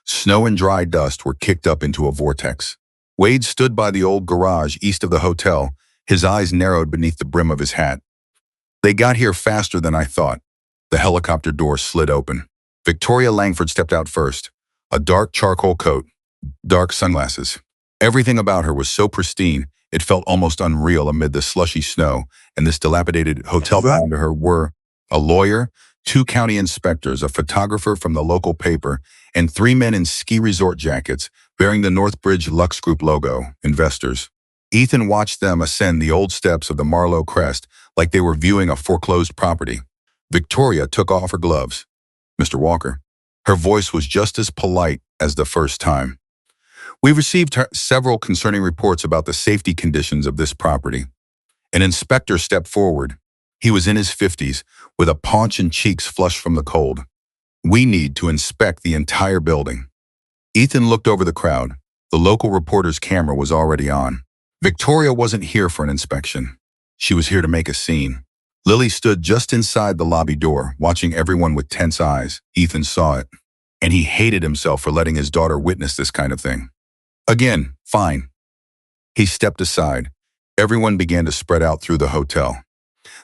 Snow and dry dust were kicked up into a vortex. Wade stood by the old garage east of the hotel, his eyes narrowed beneath the brim of his hat. They got here faster than I thought. The helicopter door slid open. Victoria Langford stepped out first. A dark charcoal coat, dark sunglasses. Everything about her was so pristine, it felt almost unreal amid the slushy snow, and this dilapidated hotel behind her were a lawyer, 2 county inspectors, a photographer from the local paper, and 3 men in ski resort jackets bearing the Northbridge Lux Group logo, investors. Ethan watched them ascend the old steps of the Marlowe crest like they were viewing a foreclosed property. Victoria took off her gloves. "Mr. Walker." Her voice was just as polite as the first time. "We've received several concerning reports about the safety conditions of this property." An inspector stepped forward. He was in his 50s, with a paunch and cheeks flushed from the cold. "We need to inspect the entire building." Ethan looked over the crowd. The local reporter's camera was already on. Victoria wasn't here for an inspection. She was here to make a scene. Lily stood just inside the lobby door, watching everyone with tense eyes. Ethan saw it, and he hated himself for letting his daughter witness this kind of thing. "Again, fine." He stepped aside. Everyone began to spread out through the hotel.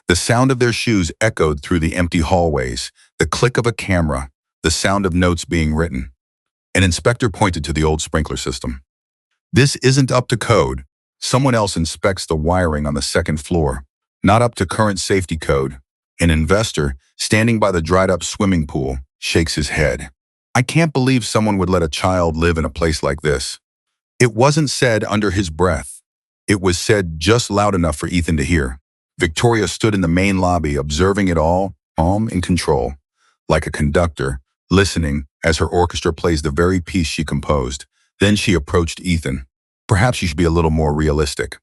The sound of their shoes echoed through the empty hallways, the click of a camera, the sound of notes being written. An inspector pointed to the old sprinkler system. "This isn't up to code. Someone else inspects the wiring on the second floor. Not up to current safety code." An investor, standing by the dried-up swimming pool, shakes his head. "I can't believe someone would let a child live in a place like this." It wasn't said under his breath. It was said just loud enough for Ethan to hear. Victoria stood in the main lobby, observing it all, calm and control, like a conductor, listening as her orchestra plays the very piece she composed. Then she approached Ethan. "Perhaps you should be a little more realistic."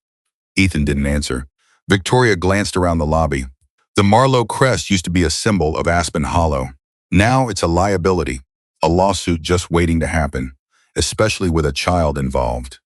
Ethan didn't answer. Victoria glanced around the lobby. The Marlowe crest used to be a symbol of Aspen Hollow. Now it's a liability, a lawsuit just waiting to happen, especially with a child involved.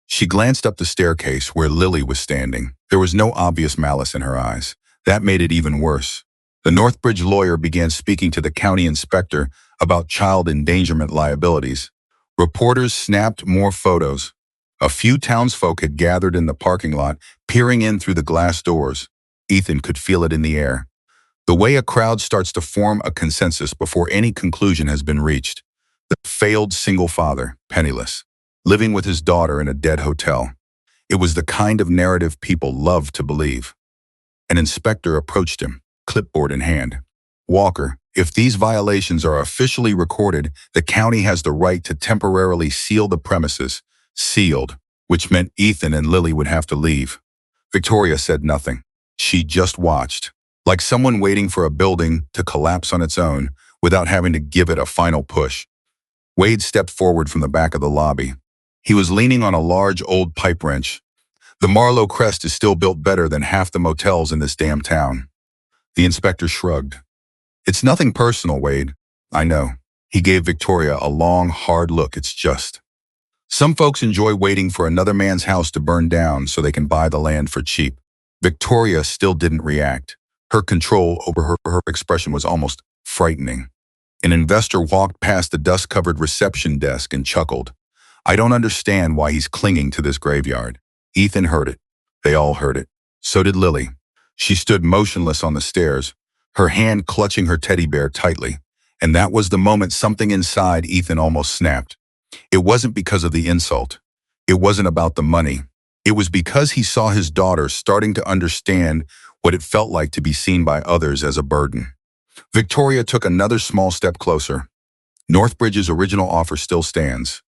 She glanced up the staircase where Lily was standing. There was no obvious malice in her eyes. That made it even worse. The Northbridge lawyer began speaking to the county inspector about child endangerment liabilities. Reporters snapped more photos. A few townsfolk had gathered in the parking lot, peering in through the glass doors. Ethan could feel it in the air. The way a crowd starts to form a consensus before any conclusion has been reached. The failed single father, penniless, living with his daughter in a dead hotel. It was the kind of narrative people loved to believe. An inspector approached him, clipboard in hand. "Walker, if these violations are officially recorded, the county has the right to temporarily seal the premises." Sealed, which meant Ethan and Lily would have to leave. Victoria said nothing. She just watched, like someone waiting for a building to collapse on its own without having to give it a final push. Wade stepped forward from the back of the lobby. He was leaning on a large old pipe wrench. "The Marlowe crest is still built better than half the motels in this damn town." The inspector shrugged. "It's nothing personal, Wade. I know." He gave Victoria a long, hard look. "It's just some folks enjoy waiting for another man's house to burn down so they can buy the land for cheap." Victoria still didn't react. Her control over her expression was almost frightening. An investor walked past the dust-covered reception desk and chuckled. "I don't understand why he's clinging to this graveyard." Ethan heard it. They all heard it. So did Lily. She stood motionless on the stairs, her hand clutching her teddy bear tightly. And that was the moment something inside Ethan almost snapped. It wasn't because of the insult. It wasn't about the money. It was because he saw his daughter starting to understand what it felt like to be seen by others as a burden. Victoria took another small step closer. "Northbridge's original offer still stands.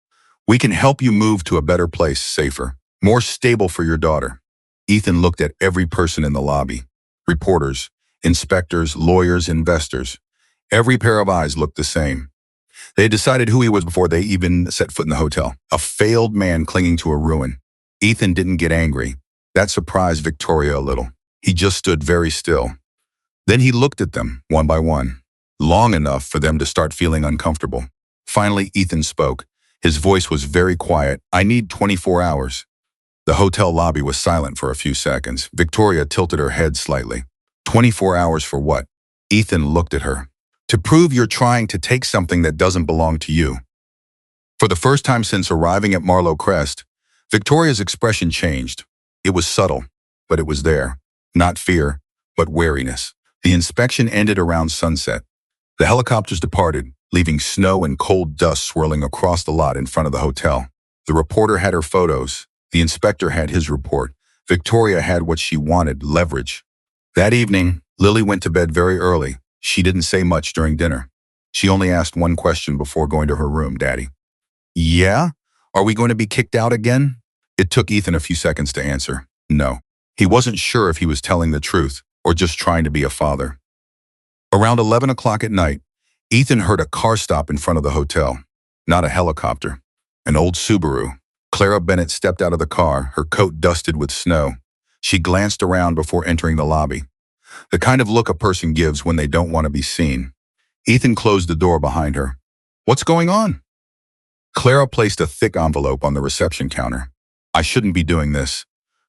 We can help you move to a better place, safer, more stable for your daughter." Ethan looked at every person in the lobby. Reporters, inspectors, lawyers, investors. Every pair of eyes looked the same. They had decided who he was before they even set foot in the hotel. A failed man clinging to a ruin. Ethan didn't get angry. That surprised Victoria a little. He just stood very still. Then he looked at them, one by one, long enough for them to start feeling uncomfortable. Finally, Ethan spoke. His voice was very quiet. "I need 24 hours. The hotel lobby was silent for a few seconds. Victoria tilted her head slightly. 24 hours for what? Ethan looked at her. To prove you're trying to take something that doesn't belong to you. For the first time since arriving at Marlow Crest, Victoria's expression changed. It was subtle, but it was there. Not fear, but wariness. The inspection ended around sunset. The helicopters departed, leaving snow and cold dust swirling across the lot in front of the hotel. The reporter had her photos. The inspector had his report. Victoria had what she wanted, leverage. That evening, Lily went to bed very early. She didn't say much during dinner. She only asked one question before going to her room, Daddy. Yeah? Are we going to be kicked out again? It took Ethan a few seconds to answer. No. He wasn't sure if he was telling the truth or just trying to be a father. Around 11 o'clock at night, Ethan heard a car stop in front of the hotel. Not a helicopter. An old Subaru. Clara Bennett stepped out of the car, her coat dusted with snow. She glanced around before entering the lobby. The kind of look a person gives when they don't want to be seen. Ethan closed the door behind her. What's going on? Clara placed a thick envelope on the reception counter. I shouldn't be doing this.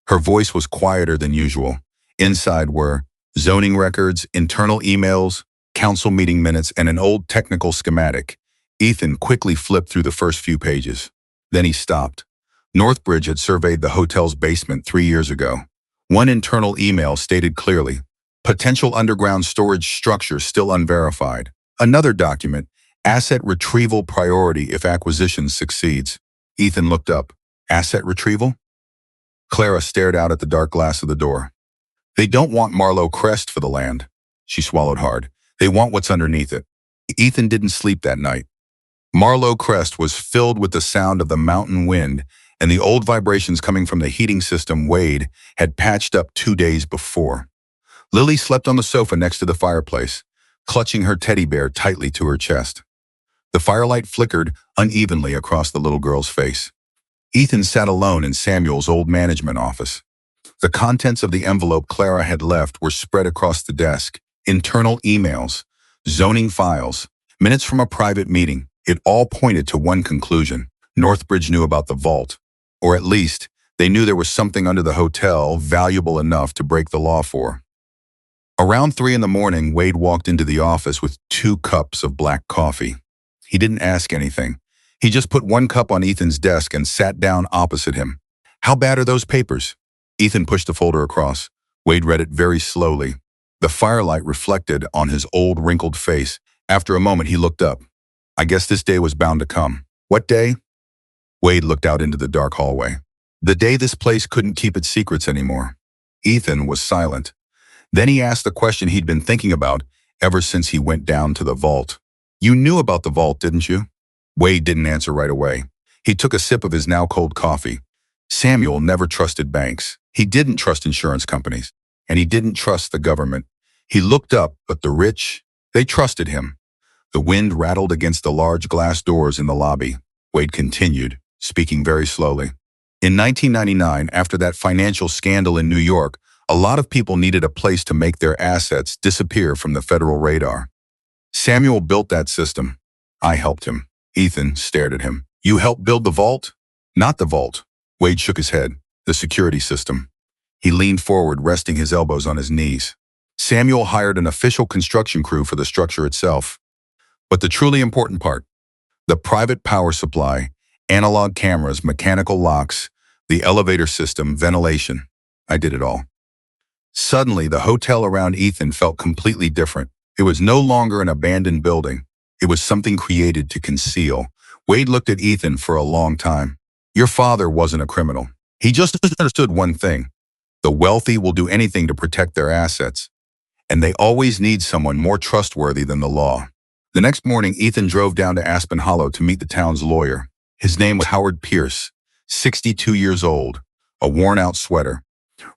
Her voice was quieter than usual. Inside were zoning records, internal emails, council meeting minutes, and an old technical schematic. Ethan quickly flipped through the first few pages. Then he stopped. Northbridge had surveyed the hotel's basement 3 years ago. One internal email stated clearly, potential underground storage structure still unverified. Another document, asset retrieval priority if acquisition succeeds. Ethan looked up. Asset retrieval? Clara stared out at the dark glass of the door. They don't want Marlow Crest for the land. She swallowed hard. They want what's underneath it. Ethan didn't sleep that night. Marlow Crest was filled with the sound of the mountain wind and the old vibrations coming from the heating system Wade had patched up 2 days before. Lily slept on the sofa next to the fireplace, clutching her teddy bear tightly to her chest. The firelight flickered unevenly across the little girl's face. Ethan sat alone in Samuel's old management office. The contents of the envelope Clara had left were spread across the desk. Internal emails, zoning files, minutes from a private meeting. It all pointed to one conclusion. Northbridge knew about the vault. Or at least, they knew there was something under the hotel valuable enough to break the law for. Around 3 in the morning, Wade walked into the office with 2 cups of black coffee. He didn't ask anything. He just put 1 cup on Ethan's desk and sat down opposite him. How bad are those papers? Ethan pushed the folder across. Wade read it very slowly. The firelight reflected on his old, wrinkled face. After a moment, he looked up. I guess this day was bound to come. What day? Wade looked out into the dark hallway. The day this place couldn't keep its secrets anymore. Ethan was silent. Then he asked the question he'd been thinking about ever since he went down to the vault. You knew about the vault, didn't you? Wade didn't answer right away. He took a sip of his now cold coffee. Samuel never trusted banks. He didn't trust insurance companies. And he didn't trust the government. He looked up, but the rich, they trusted him. The wind rattled against the large glass doors in the lobby. Wade continued, speaking very slowly. In 1999, after that financial scandal in New York, a lot of people needed a place to make their assets disappear from the federal radar. Samuel built that system. I helped him. Ethan stared at him. You helped build the vault? Not the vault. Wade shook his head. The security system. He leaned forward, resting his elbows on his knees. Samuel hired an official construction crew for the structure itself. But the truly important part, the private power supply, analog cameras, mechanical locks, the elevator system, ventilation. I did it all. Suddenly, the hotel around Ethan felt completely different. It was no longer an abandoned building. It was something created to conceal. Wade looked at Ethan for a long time. Your father wasn't a criminal. He just understood one thing. The wealthy will do anything to protect their assets. And they always need someone more trustworthy than the law. The next morning, Ethan drove down to Aspen Hollow to meet the town's lawyer. His name was Howard Pierce, 62 years old, a worn-out sweater,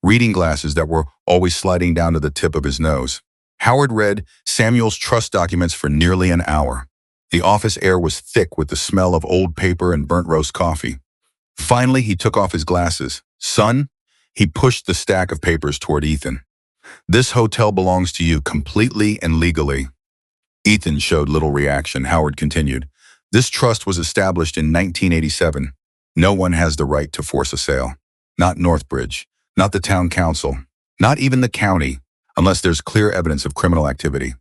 reading glasses that were always sliding down to the tip of his nose. Howard read Samuel's trust documents for nearly an hour. The office air was thick with the smell of old paper and burnt roast coffee. Finally, he took off his glasses. Son, he pushed the stack of papers toward Ethan. This hotel belongs to you completely and legally. Ethan showed little reaction. Howard continued. This trust was established in 1987. No one has the right to force a sale. Not Northbridge, not the town council, not even the county. unless there's clear evidence of criminal activity.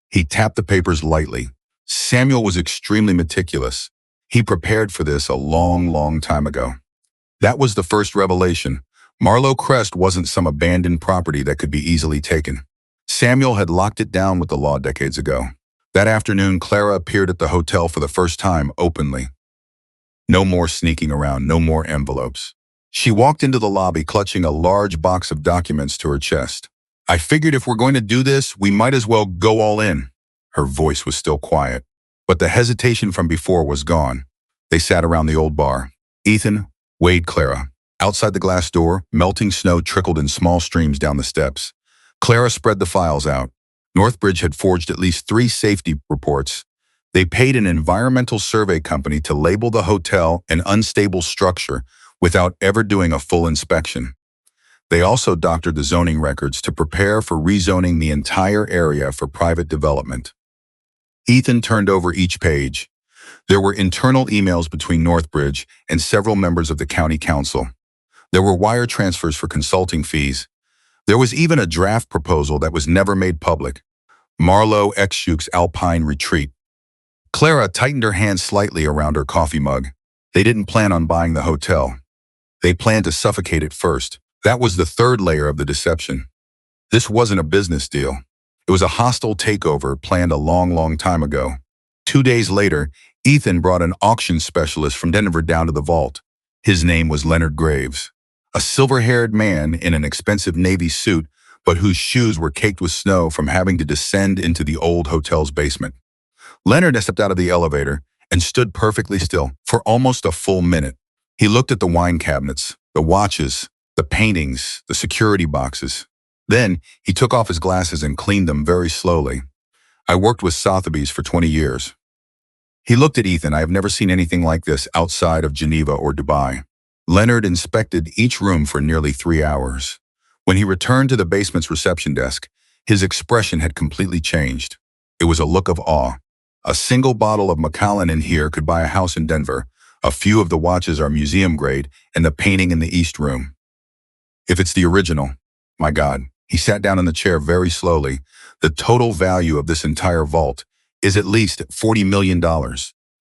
He tapped the papers lightly. Samuel was extremely meticulous. He prepared for this a long, long time ago. That was the first revelation. Marlowe Crest wasn't some abandoned property that could be easily taken. Samuel had locked it down with the law decades ago. That afternoon, Clara appeared at the hotel for the first time openly. No more sneaking around, no more envelopes. She walked into the lobby clutching a large box of documents to her chest. I figured if we're going to do this, we might as well go all in. Her voice was still quiet, but the hesitation from before was gone. They sat around the old bar. Ethan, Wade, Clara. Outside the glass door, melting snow trickled in small streams down the steps. Clara spread the files out. Northbridge had forged at least 3 safety reports. They paid an environmental survey company to label the hotel an unstable structure without ever doing a full inspection. They also doctored the zoning records to prepare for rezoning the entire area for private development. Ethan turned over each page. There were internal emails between Northbridge and several members of the county council. There were wire transfers for consulting fees. There was even a draft proposal that was never made public. Marlowe Exuke's Alpine Retreat. Clara tightened her hand slightly around her coffee mug. They didn't plan on buying the hotel. They planned to suffocate it first. That was the third layer of the deception. This wasn't a business deal. It was a hostile takeover planned a long, long time ago. 2 days later, Ethan brought an auction specialist from Denver down to the vault. His name was Leonard Graves, a silver-haired man in an expensive Navy suit, but whose shoes were caked with snow from having to descend into the old hotel's basement. Leonard stepped out of the elevator and stood perfectly still for almost a full minute. He looked at the wine cabinets, the watches, the paintings, the security boxes. Then he took off his glasses and cleaned them very slowly. I worked with Sotheby's for 20 years. He looked at Ethan. I have never seen anything like this outside of Geneva or Dubai. Leonard inspected each room for nearly 3 hours. When he returned to the basement's reception desk, his expression had completely changed. It was a look of awe. A single bottle of Macallan in here could buy a house in Denver. A few of the watches are museum grade, and the painting in the East Room. If it's the original, my God. He sat down in the chair very slowly. The total value of this entire vault is at least $40 million.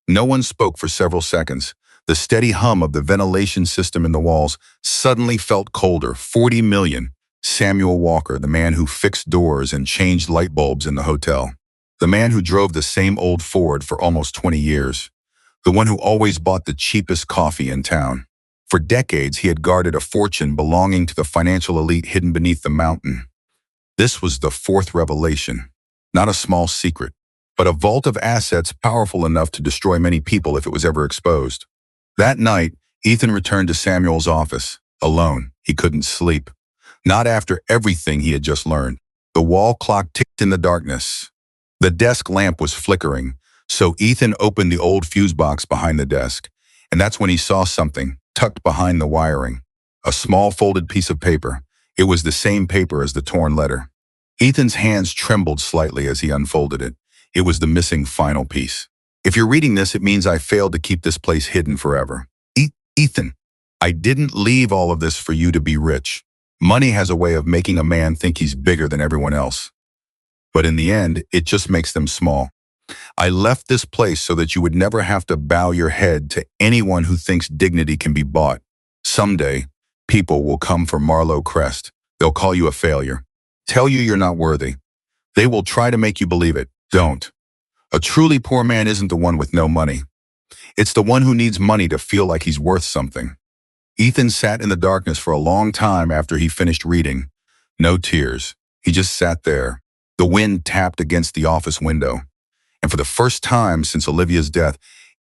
No one spoke for several seconds. The steady hum of the ventilation system in the walls suddenly felt colder. 40 million. Samuel Walker, the man who fixed doors and changed light bulbs in the hotel. The man who drove the same old Ford for almost 20 years. The one who always bought the cheapest coffee in town. For decades, he had guarded a fortune belonging to the financial elite hidden beneath the mountain. This was the fourth revelation. Not a small secret, but a vault of assets powerful enough to destroy many people if it was ever exposed. That night, Ethan returned to Samuel's office, alone. He couldn't sleep. Not after everything he had just learned. The wall clock ticked in the darkness. The desk lamp was flickering, so Ethan opened the old fuse box behind the desk, and that's when he saw something tucked behind the wiring. A small folded piece of paper. It was the same paper as the torn letter. Ethan's hands trembled slightly as he unfolded it. It was the missing final piece. If you're reading this, it means I failed to keep this place hidden forever. Ethan, I didn't leave all of this for you to be rich. Money has a way of making a man think he's bigger than everyone else. But in the end, it just makes them small. I left this place so that you would never have to bow your head to anyone who thinks dignity can be bought. Someday, people will come for Marlowe Crest. They'll call you a failure. Tell you you're not worthy. They will try to make you believe it. Don't. A truly poor man isn't the one with no money. It's the one who needs money to feel like he's worth something. Ethan sat in the darkness for a long time after he finished reading. No tears. He just sat there. The wind tapped against the office window. And for the first time since Olivia's death,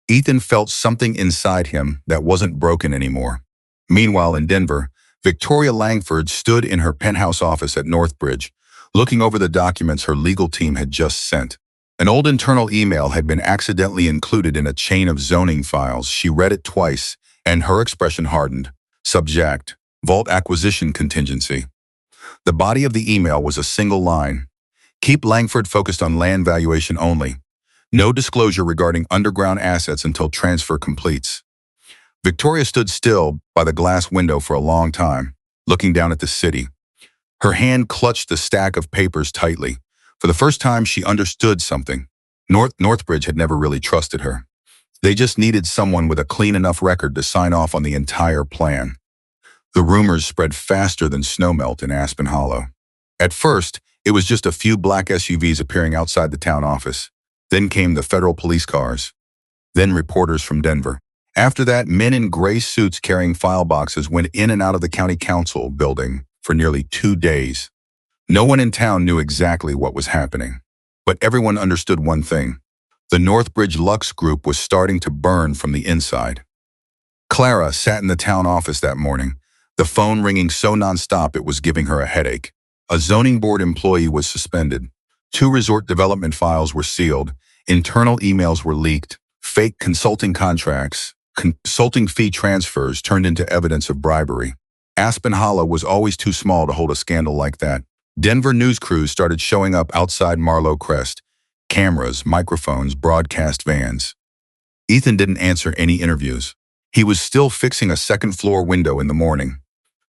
Ethan felt something inside him that wasn't broken anymore. Meanwhile, in Denver, Victoria Langford stood in her penthouse office at Northbridge, looking over the documents her legal team had just sent. An old internal email had been accidentally included in a chain of zoning files. She read it twice, and her expression hardened. Subject: Vault Acquisition Contingency. The body of the email was a single line. Keep Langford focused on land valuation only. No disclosure regarding underground assets until transfer completes. Victoria stood still by the glass window for a long time, looking down at the city. Her hand clutched the stack of papers tightly. For the first time, she understood something. Northbridge had never really trusted her. They just needed someone with a clean enough record to sign off on the entire plan. The rumors spread faster than snowmelt in Aspen Hollow. At first, it was just a few black SUVs appearing outside the town office. Then came the federal police cars. Then reporters from Denver. After that, men in gray suits carrying file boxes went in and out of the county council building for nearly 2 days. No one in town knew exactly what was happening. But everyone understood one thing. The Northbridge Lux Group was starting to burn from the inside. Clara sat in the town office that morning, the phone ringing so nonstop it was giving her a headache. A zoning board employee was suspended. 2 resort development files were sealed. Internal emails were leaked. Fake consulting contracts, consulting fee transfers turned into evidence of bribery. Aspen Hollow was always too small to hold a scandal like that. Denver news crews started showing up outside Marlow Crest. Cameras, microphones, broadcast vans. Ethan didn't answer any interviews. He was still fixing a second-floor window in the morning.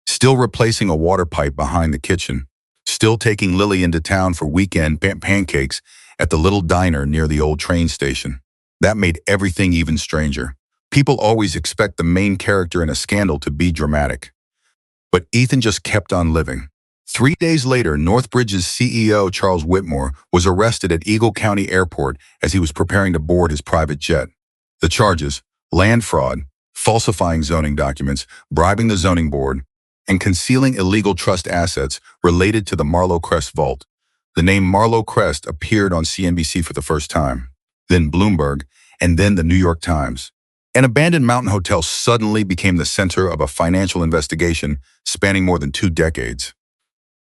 Still replacing a water pipe behind the kitchen. Still taking Lily into town for weekend pancakes at the little diner near the old train station. That made everything even stranger. People always expect the main character in a scandal to be dramatic. But Ethan just kept on living. 3 days later, Northbridge's CEO, Charles Whitmore, was arrested at Eagle County Airport as he was preparing to board his private jet. The charges: land fraud, falsifying zoning documents, bribing the zoning board, and concealing illegal trust assets related to the Marlow Crest vault. The name Marlow Crest appeared on CNBC for the first time, then Bloomberg, and then the New York Times. An abandoned mountain hotel suddenly became the center of a financial investigation spanning more than 2 decades.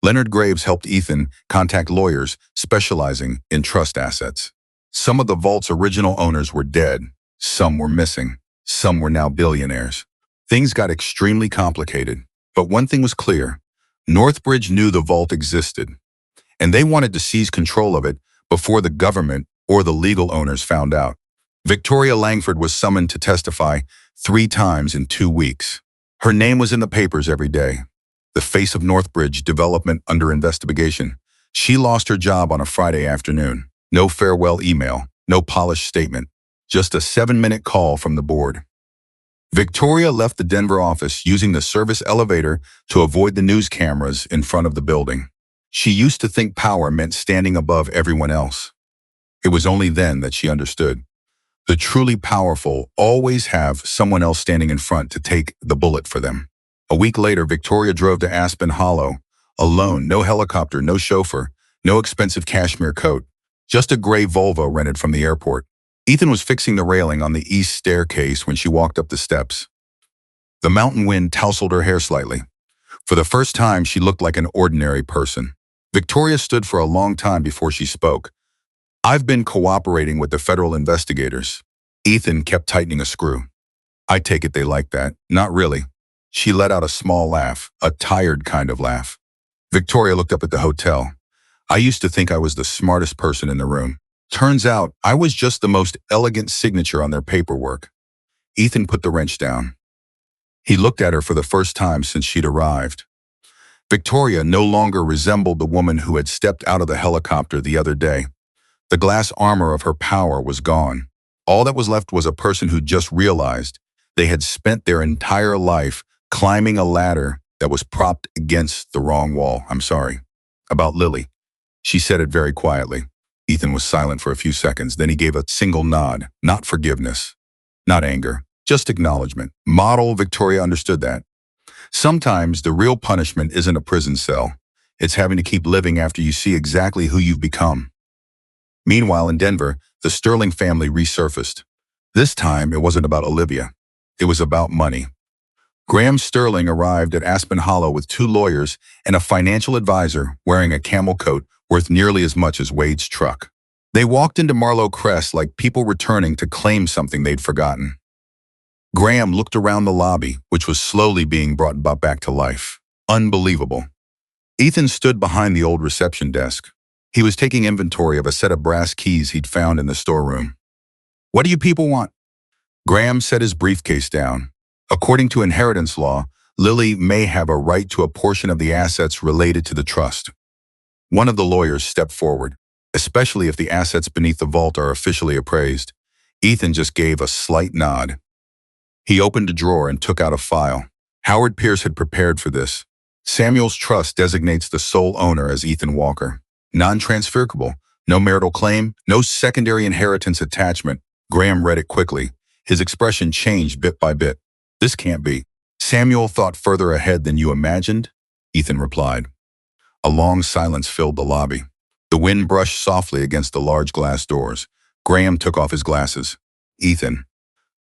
Leonard Graves helped Ethan contact lawyers specializing in trust assets. Some of the vault's original owners were dead. Some were missing. Some were now billionaires. Things got extremely complicated. But one thing was clear. Northbridge knew the vault existed, and they wanted to seize control of it before the government or the legal owners found out. Victoria Langford was summoned to testify 3 times in 2 weeks. Her name was in the papers every day. The face of Northbridge development under investigation. She lost her job on a Friday afternoon. No farewell email, no polished statement, just a 7-minute call from the board. Victoria left the Denver office using the service elevator to avoid the news cameras in front of the building. She used to think power meant standing above everyone else. It was only then that she understood. The truly powerful always have someone else standing in front to take the bullet for them. A week later, Victoria drove to Aspen Hollow, alone, no helicopter, no chauffeur, no expensive cashmere coat, just a gray Volvo rented from the airport. Ethan was fixing the railing on the east staircase when she walked up the steps. The mountain wind tousled her hair slightly. For the first time, she looked like an ordinary person. Victoria stood for a long time before she spoke. "I've been cooperating with the federal investigators." Ethan kept tightening a screw. "I take it they like that." "Not really." She let out a small laugh, a tired kind of laugh. Victoria looked up at the hotel. "I used to think I was the smartest person in the room. Turns out I was just the most elegant signature on their paperwork." Ethan put the wrench down. He looked at her for the first time since she'd arrived. Victoria no longer resembled the woman who had stepped out of the helicopter the other day. The glass armor of her power was gone. All that was left was a person who just realized they had spent their entire life climbing a ladder that was propped against the wrong wall. "I'm sorry. About Lily." She said it very quietly. Ethan was silent for a few seconds. Then he gave a single nod. Not forgiveness. Not anger. Just acknowledgement. Model Victoria understood that. Sometimes the real punishment isn't a prison cell. It's having to keep living after you see exactly who you've become. Meanwhile, in Denver, the Sterling family resurfaced. This time, it wasn't about Olivia. It was about money. Graham Sterling arrived at Aspen Hollow with 2 lawyers and a financial advisor wearing a camel coat worth nearly as much as Wade's truck. They walked into Marlow Crest like people returning to claim something they'd forgotten. Graham looked around the lobby, which was slowly being brought back to life. Unbelievable. Ethan stood behind the old reception desk. He was taking inventory of a set of brass keys he'd found in the storeroom. "What do you people want?" Graham set his briefcase down. According to inheritance law, Lily may have a right to a portion of the assets related to the trust. One of the lawyers stepped forward, especially if the assets beneath the vault are officially appraised. Ethan just gave a slight nod. He opened a drawer and took out a file. Howard Pierce had prepared for this. Samuel's trust designates the sole owner as Ethan Walker. Non-transferable, no marital claim, no secondary inheritance attachment. Graham read it quickly. His expression changed bit by bit. This can't be. Samuel thought further ahead than you imagined, Ethan replied. A long silence filled the lobby. The wind brushed softly against the large glass doors. Graham took off his glasses. Ethan,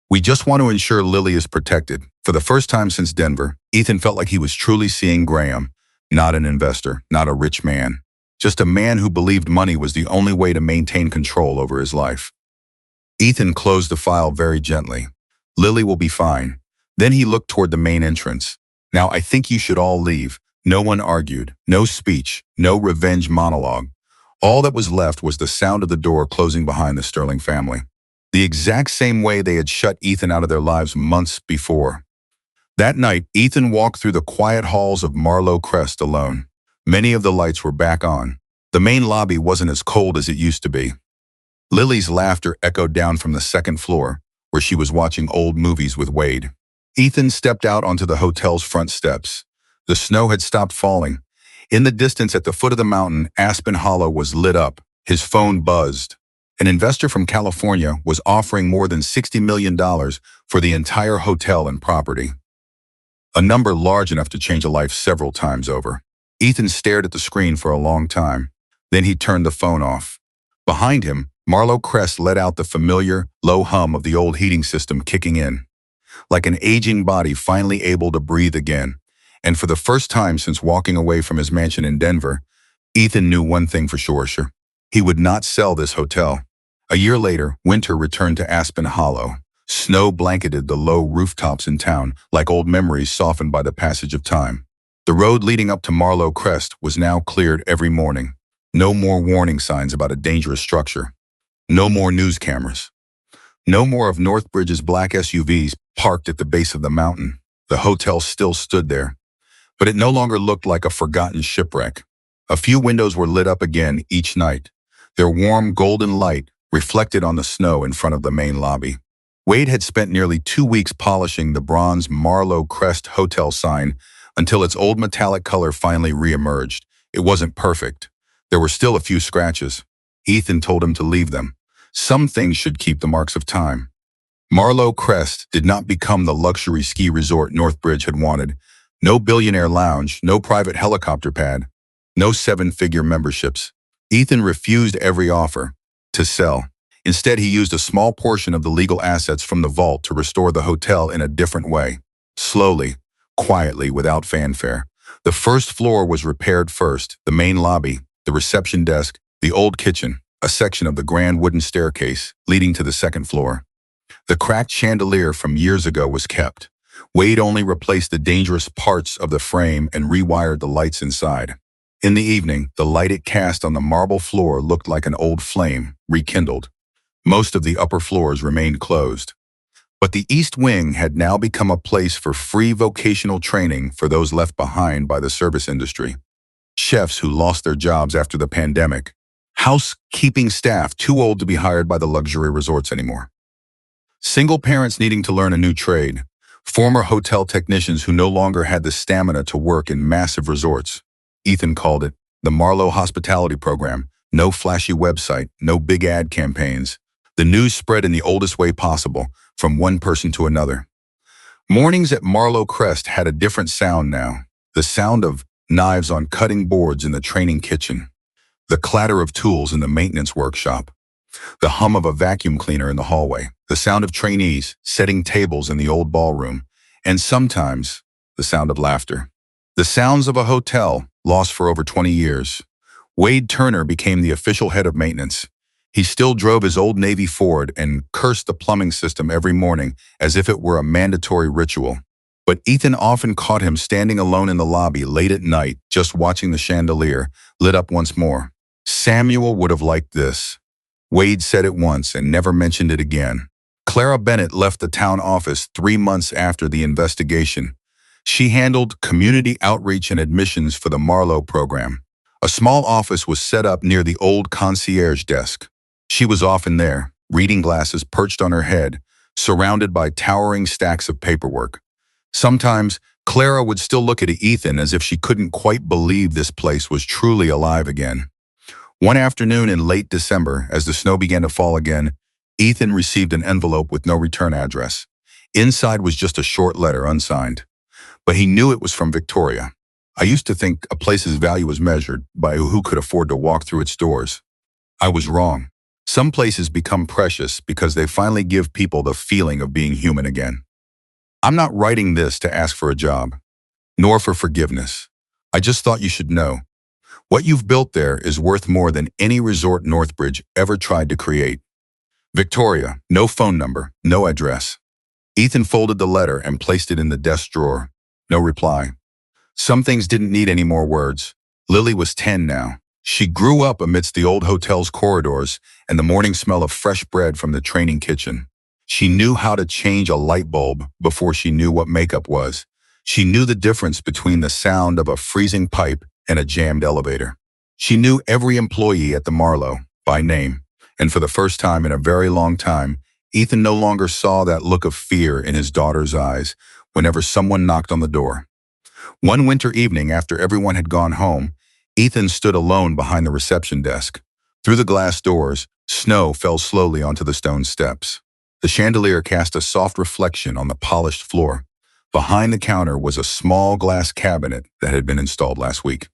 we just want to ensure Lily is protected. For the first time since Denver, Ethan felt like he was truly seeing Graham, not an investor, not a rich man, just a man who believed money was the only way to maintain control over his life. Ethan closed the file very gently. Lily will be fine. Then he looked toward the main entrance. Now I think you should all leave. No one argued, no speech, no revenge monologue. All that was left was the sound of the door closing behind the Sterling family. The exact same way they had shut Ethan out of their lives months before. That night, Ethan walked through the quiet halls of Marlowe Crest alone. Many of the lights were back on. The main lobby wasn't as cold as it used to be. Lily's laughter echoed down from the second floor, where she was watching old movies with Wade. Ethan stepped out onto the hotel's front steps. The snow had stopped falling. In the distance at the foot of the mountain, Aspen Hollow was lit up. His phone buzzed. An investor from California was offering more than $60 million for the entire hotel and property. A number large enough to change a life several times over. Ethan stared at the screen for a long time. Then he turned the phone off. Behind him, Marlowe Crest let out the familiar, low hum of the old heating system kicking in. Like an aging body finally able to breathe again. And for the first time since walking away from his mansion in Denver, Ethan knew one thing for sure. He would not sell this hotel. A year later, winter returned to Aspen Hollow. Snow blanketed the low rooftops in town, like old memories softened by the passage of time. The road leading up to Marlowe Crest was now cleared every morning. No more warning signs about a dangerous structure. No more news cameras. No more of Northbridge's black SUVs parked at the base of the mountain. The hotel still stood there, but it no longer looked like a forgotten shipwreck. A few windows were lit up again each night, their warm golden light reflected on the snow in front of the main lobby. Wade had spent nearly 2 weeks polishing the bronze Marlowe Crest hotel sign until its old metallic color finally reemerged. It wasn't perfect. There were still a few scratches. Ethan told him to leave them. Some things should keep the marks of time. Marlowe Crest did not become the luxury ski resort Northbridge had wanted. No billionaire lounge, no private helicopter pad, no seven-figure memberships. Ethan refused every offer to sell. Instead, he used a small portion of the legal assets from the vault to restore the hotel in a different way. Slowly, quietly, without fanfare. The first floor was repaired first, the main lobby, the reception desk, the old kitchen, a section of the grand wooden staircase leading to the second floor. The cracked chandelier from years ago was kept. Wade only replaced the dangerous parts of the frame and rewired the lights inside. In the evening, the light it cast on the marble floor looked like an old flame, rekindled. Most of the upper floors remained closed. But the East Wing had now become a place for free vocational training for those left behind by the service industry. Chefs who lost their jobs after the pandemic. Housekeeping staff too old to be hired by the luxury resorts anymore. Single parents needing to learn a new trade. Former hotel technicians who no longer had the stamina to work in massive resorts. Ethan called it the Marlowe Hospitality Program. No flashy website, no big ad campaigns. The news spread in the oldest way possible, from one person to another. Mornings at Marlowe Crest had a different sound now. The sound of knives on cutting boards in the training kitchen. The clatter of tools in the maintenance workshop. The hum of a vacuum cleaner in the hallway. The sound of trainees setting tables in the old ballroom. And sometimes, the sound of laughter. The sounds of a hotel lost for over 20 years. Wade Turner became the official head of maintenance. He still drove his old Navy Ford and cursed the plumbing system every morning as if it were a mandatory ritual. But Ethan often caught him standing alone in the lobby late at night, just watching the chandelier, lit up once more. Samuel would have liked this. Wade said it once and never mentioned it again. Clara Bennett left the town office 3 months after the investigation. She handled community outreach and admissions for the Marlowe program. A small office was set up near the old concierge desk. She was often there, reading glasses perched on her head, surrounded by towering stacks of paperwork. Sometimes, Clara would still look at Ethan as if she couldn't quite believe this place was truly alive again. One afternoon in late December, as the snow began to fall again, Ethan received an envelope with no return address. Inside was just a short letter, unsigned. But he knew it was from Victoria. I used to think a place's value was measured by who could afford to walk through its doors. I was wrong. Some places become precious because they finally give people the feeling of being human again. I'm not writing this to ask for a job, nor for forgiveness. I just thought you should know. What you've built there is worth more than any resort Northbridge ever tried to create. Victoria, no phone number, no address. Ethan folded the letter and placed it in the desk drawer. No reply. Some things didn't need any more words. Lily was 10 now. She grew up amidst the old hotel's corridors and the morning smell of fresh bread from the training kitchen. She knew how to change a light bulb before she knew what makeup was. She knew the difference between the sound of a freezing pipe and a jammed elevator. She knew every employee at the Marlowe by name, and for the first time in a very long time, Ethan no longer saw that look of fear in his daughter's eyes whenever someone knocked on the door. One winter evening, after everyone had gone home, Ethan stood alone behind the reception desk. Through the glass doors, snow fell slowly onto the stone steps. The chandelier cast a soft reflection on the polished floor. Behind the counter was a small glass cabinet that had been installed last week.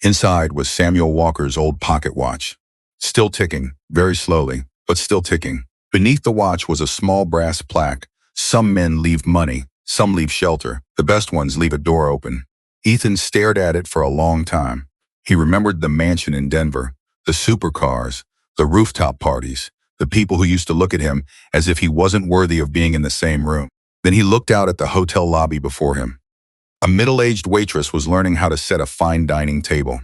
Inside was Samuel Walker's old pocket watch, still ticking, very slowly, but still ticking. Beneath the watch was a small brass plaque. Some men leave money, some leave shelter. The best ones leave a door open. Ethan stared at it for a long time. He remembered the mansion in Denver, the supercars, the rooftop parties, the people who used to look at him as if he wasn't worthy of being in the same room. Then he looked out at the hotel lobby before him. A middle-aged waitress was learning how to set a fine dining table.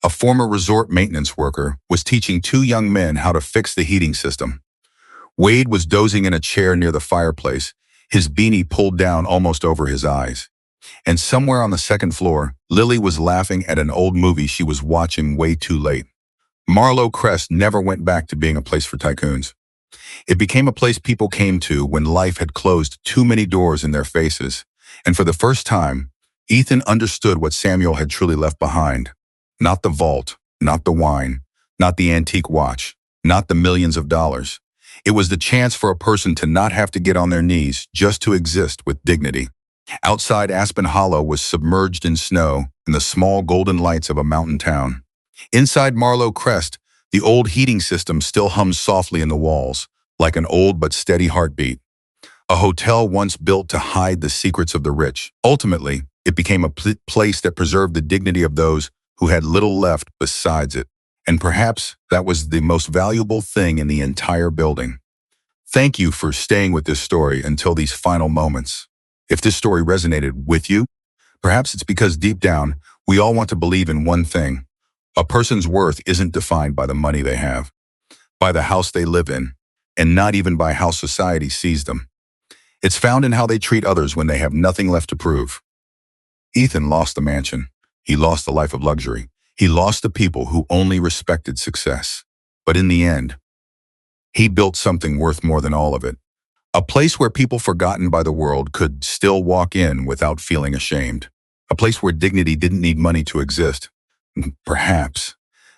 A former resort maintenance worker was teaching two young men how to fix the heating system. Wade was dozing in a chair near the fireplace, his beanie pulled down almost over his eyes. And somewhere on the second floor, Lily was laughing at an old movie she was watching way too late. Marlowe Crest never went back to being a place for tycoons. It became a place people came to when life had closed too many doors in their faces. And for the first time, Ethan understood what Samuel had truly left behind. Not the vault, not the wine, not the antique watch, not the millions of dollars. It was the chance for a person to not have to get on their knees just to exist with dignity. Outside Aspen Hollow was submerged in snow and the small golden lights of a mountain town. Inside Marlowe Crest, the old heating system still hummed softly in the walls, like an old but steady heartbeat. A hotel once built to hide the secrets of the rich. Ultimately, it became a place that preserved the dignity of those who had little left besides it. And perhaps that was the most valuable thing in the entire building. Thank you for staying with this story until these final moments. If this story resonated with you, perhaps it's because deep down, we all want to believe in one thing. A person's worth isn't defined by the money they have, by the house they live in, and not even by how society sees them. It's found in how they treat others when they have nothing left to prove. Ethan lost the mansion. He lost the life of luxury. He lost the people who only respected success. But in the end, he built something worth more than all of it. A place where people forgotten by the world could still walk in without feeling ashamed. A place where dignity didn't need money to exist. Perhaps.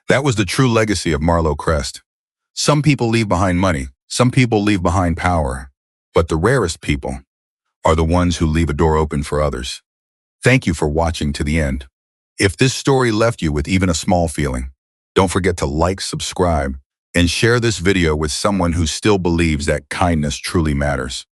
That was the true legacy of Marlowe Crest. Some people leave behind money. Some people leave behind power. But the rarest people are the ones who leave a door open for others. Thank you for watching to the end. If this story left you with even a small feeling, don't forget to like, subscribe, and share this video with someone who still believes that kindness truly matters.